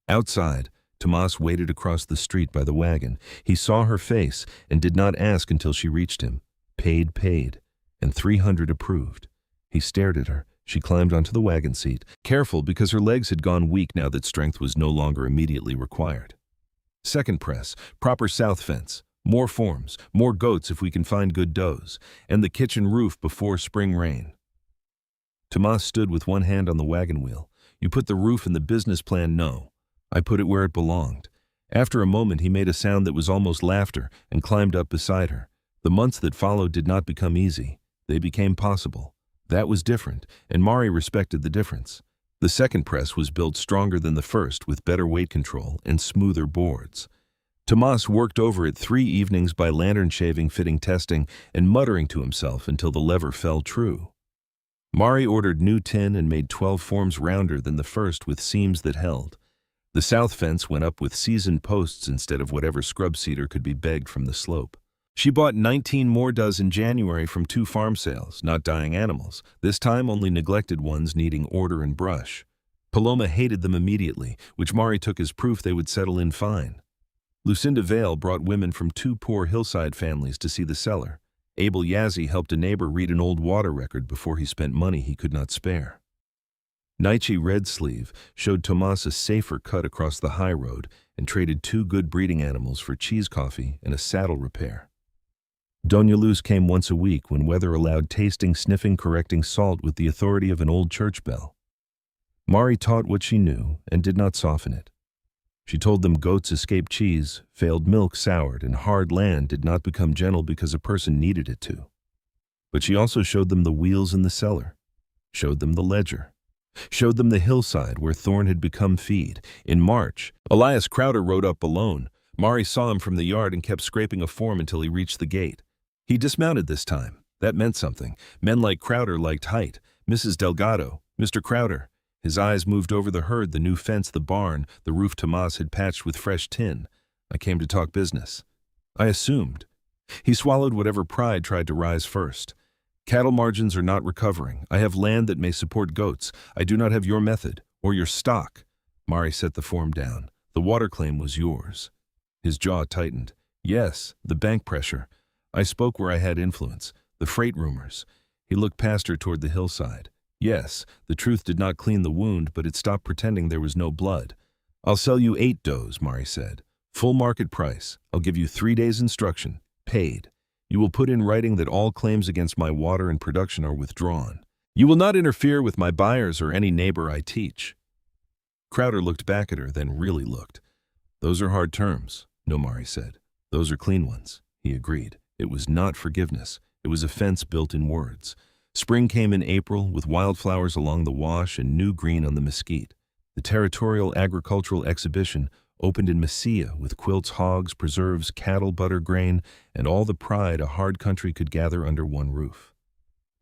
Outside, Tomas waited across the street by the wagon. He saw her face and did not ask until she reached him. Paid, and 300 approved. He stared at her. She climbed onto the wagon seat, careful because her legs had gone weak now that strength was no longer immediately required. "Second press, proper south fence, more forms, more goats if we can find good does, and the kitchen roof before spring rain." Tomas stood with one hand on the wagon wheel. "You put the roof in the business plan?" "No. I put it where it belonged." After a moment, he made a sound that was almost laughter and climbed up beside her. The months that followed did not become easy. They became possible. That was different, and Mari respected the difference. The second press was built stronger than the first, with better weight control and smoother boards. Tomas worked over it 3 evenings by lantern shaving, fitting, testing, and muttering to himself until the lever fell true. Mari ordered new tin and made 12 forms rounder than the first with seams that held. The south fence went up with seasoned posts instead of whatever scrub cedar could be begged from the slope. She bought 19 more does in January from 2 farm sales, not dying animals, this time only neglected ones needing order and brush. Paloma hated them immediately, which Mari took as proof they would settle in fine. Lucinda Vale brought women from 2 poor hillside families to see the cellar. Abel Yazzie helped a neighbor read an old water record before he spent money he could not spare. Nietzsche Red Sleeve showed Tomas a safer cut across the high road and traded 2 good breeding animals for cheese coffee and a saddle repair. Doña Luz came once a week when weather allowed tasting, sniffing, correcting salt with the authority of an old church bell. Mari taught what she knew and did not soften it. She told them goats escaped cheese, failed milk soured, and hard land did not become gentle because a person needed it to. But she also showed them the wheels in the cellar, showed them the ledger, showed them the hillside where Thorn had become feed. In March, Elias Crowder rode up alone. Mari saw him from the yard and kept scraping a form until he reached the gate. He dismounted this time. That meant something. Men like Crowder liked height. Mrs. Delgado, Mr. Crowder. His eyes moved over the herd, the new fence, the barn, the roof Tomas had patched with fresh tin. I came to talk business. I assumed. He swallowed whatever pride tried to rise first. Cattle margins are not recovering. I have land that may support goats. I do not have your method, or your stock. Mari set the form down. The water claim was yours. His jaw tightened. Yes, the bank pressure. I spoke where I had influence. The freight rumors. He looked past her toward the hillside. Yes, the truth did not clean the wound, but it stopped pretending there was no blood. I'll sell you 8 does, Mari said. Full market price. I'll give you 3 days' instruction. Paid. You will put in writing that all claims against my water and production are withdrawn. You will not interfere with my buyers or any neighbor I teach. Crowder looked back at her, then really looked. Those are hard terms, no, Mari said. Those are clean ones, he agreed. It was not forgiveness. It was a fence built in words. Spring came in April with wildflowers along the wash and new green on the mesquite. The Territorial Agricultural Exhibition opened in Mesilla with quilts, hogs, preserves, cattle, butter, grain, and all the pride a hard country could gather under one roof.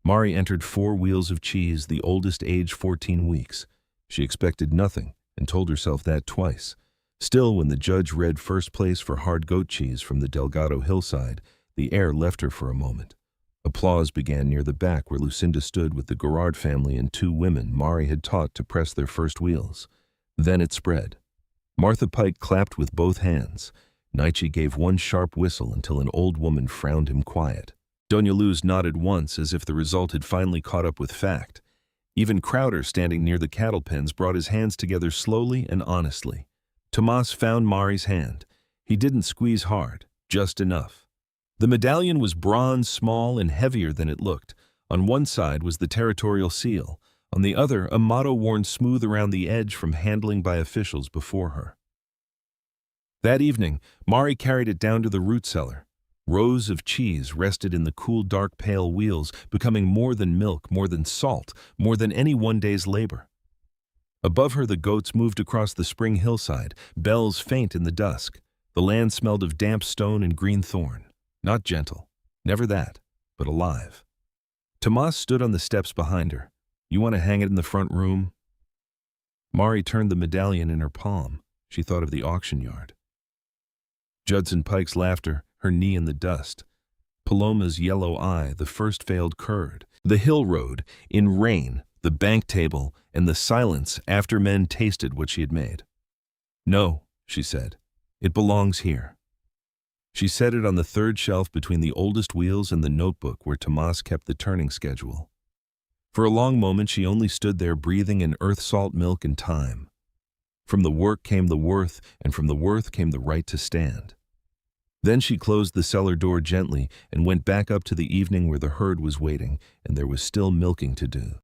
Mari entered 4 wheels of cheese, the oldest age 14 weeks. She expected nothing and told herself that twice. Still, when the judge read first place for hard goat cheese from the Delgado hillside, the air left her for a moment. Applause began near the back where Lucinda stood with the Gerard family and 2 women Mari had taught to press their first wheels. Then it spread. Martha Pike clapped with both hands. Nietzsche gave one sharp whistle until an old woman frowned him quiet. Doña Luz nodded once as if the result had finally caught up with fact. Even Crowder, standing near the cattle pens, brought his hands together slowly and honestly. Tomas found Mari's hand. He didn't squeeze hard, just enough. The medallion was bronze, small, and heavier than it looked. On one side was the territorial seal. On the other, a motto worn smooth around the edge from handling by officials before her. That evening, Mari carried it down to the root cellar. Rows of cheese rested in the cool, dark, pale wheels, becoming more than milk, more than salt, more than any one day's labor. Above her, the goats moved across the spring hillside, bells faint in the dusk. The land smelled of damp stone and green thorn. Not gentle, never that, but alive. Tomas stood on the steps behind her. You want to hang it in the front room? Mari turned the medallion in her palm. She thought of the auction yard. Judson Pike's laughter, her knee in the dust. Paloma's yellow eye, the first failed curd. The hill road, in rain, the bank table, and the silence after men tasted what she had made. No, she said. It belongs here. She set it on the 3rd shelf between the oldest wheels and the notebook where Tomas kept the turning schedule. For a long moment she only stood there breathing in earth salt milk and time. From the work came the worth, and from the worth came the right to stand. Then she closed the cellar door gently and went back up to the evening where the herd was waiting and there was still milking to do.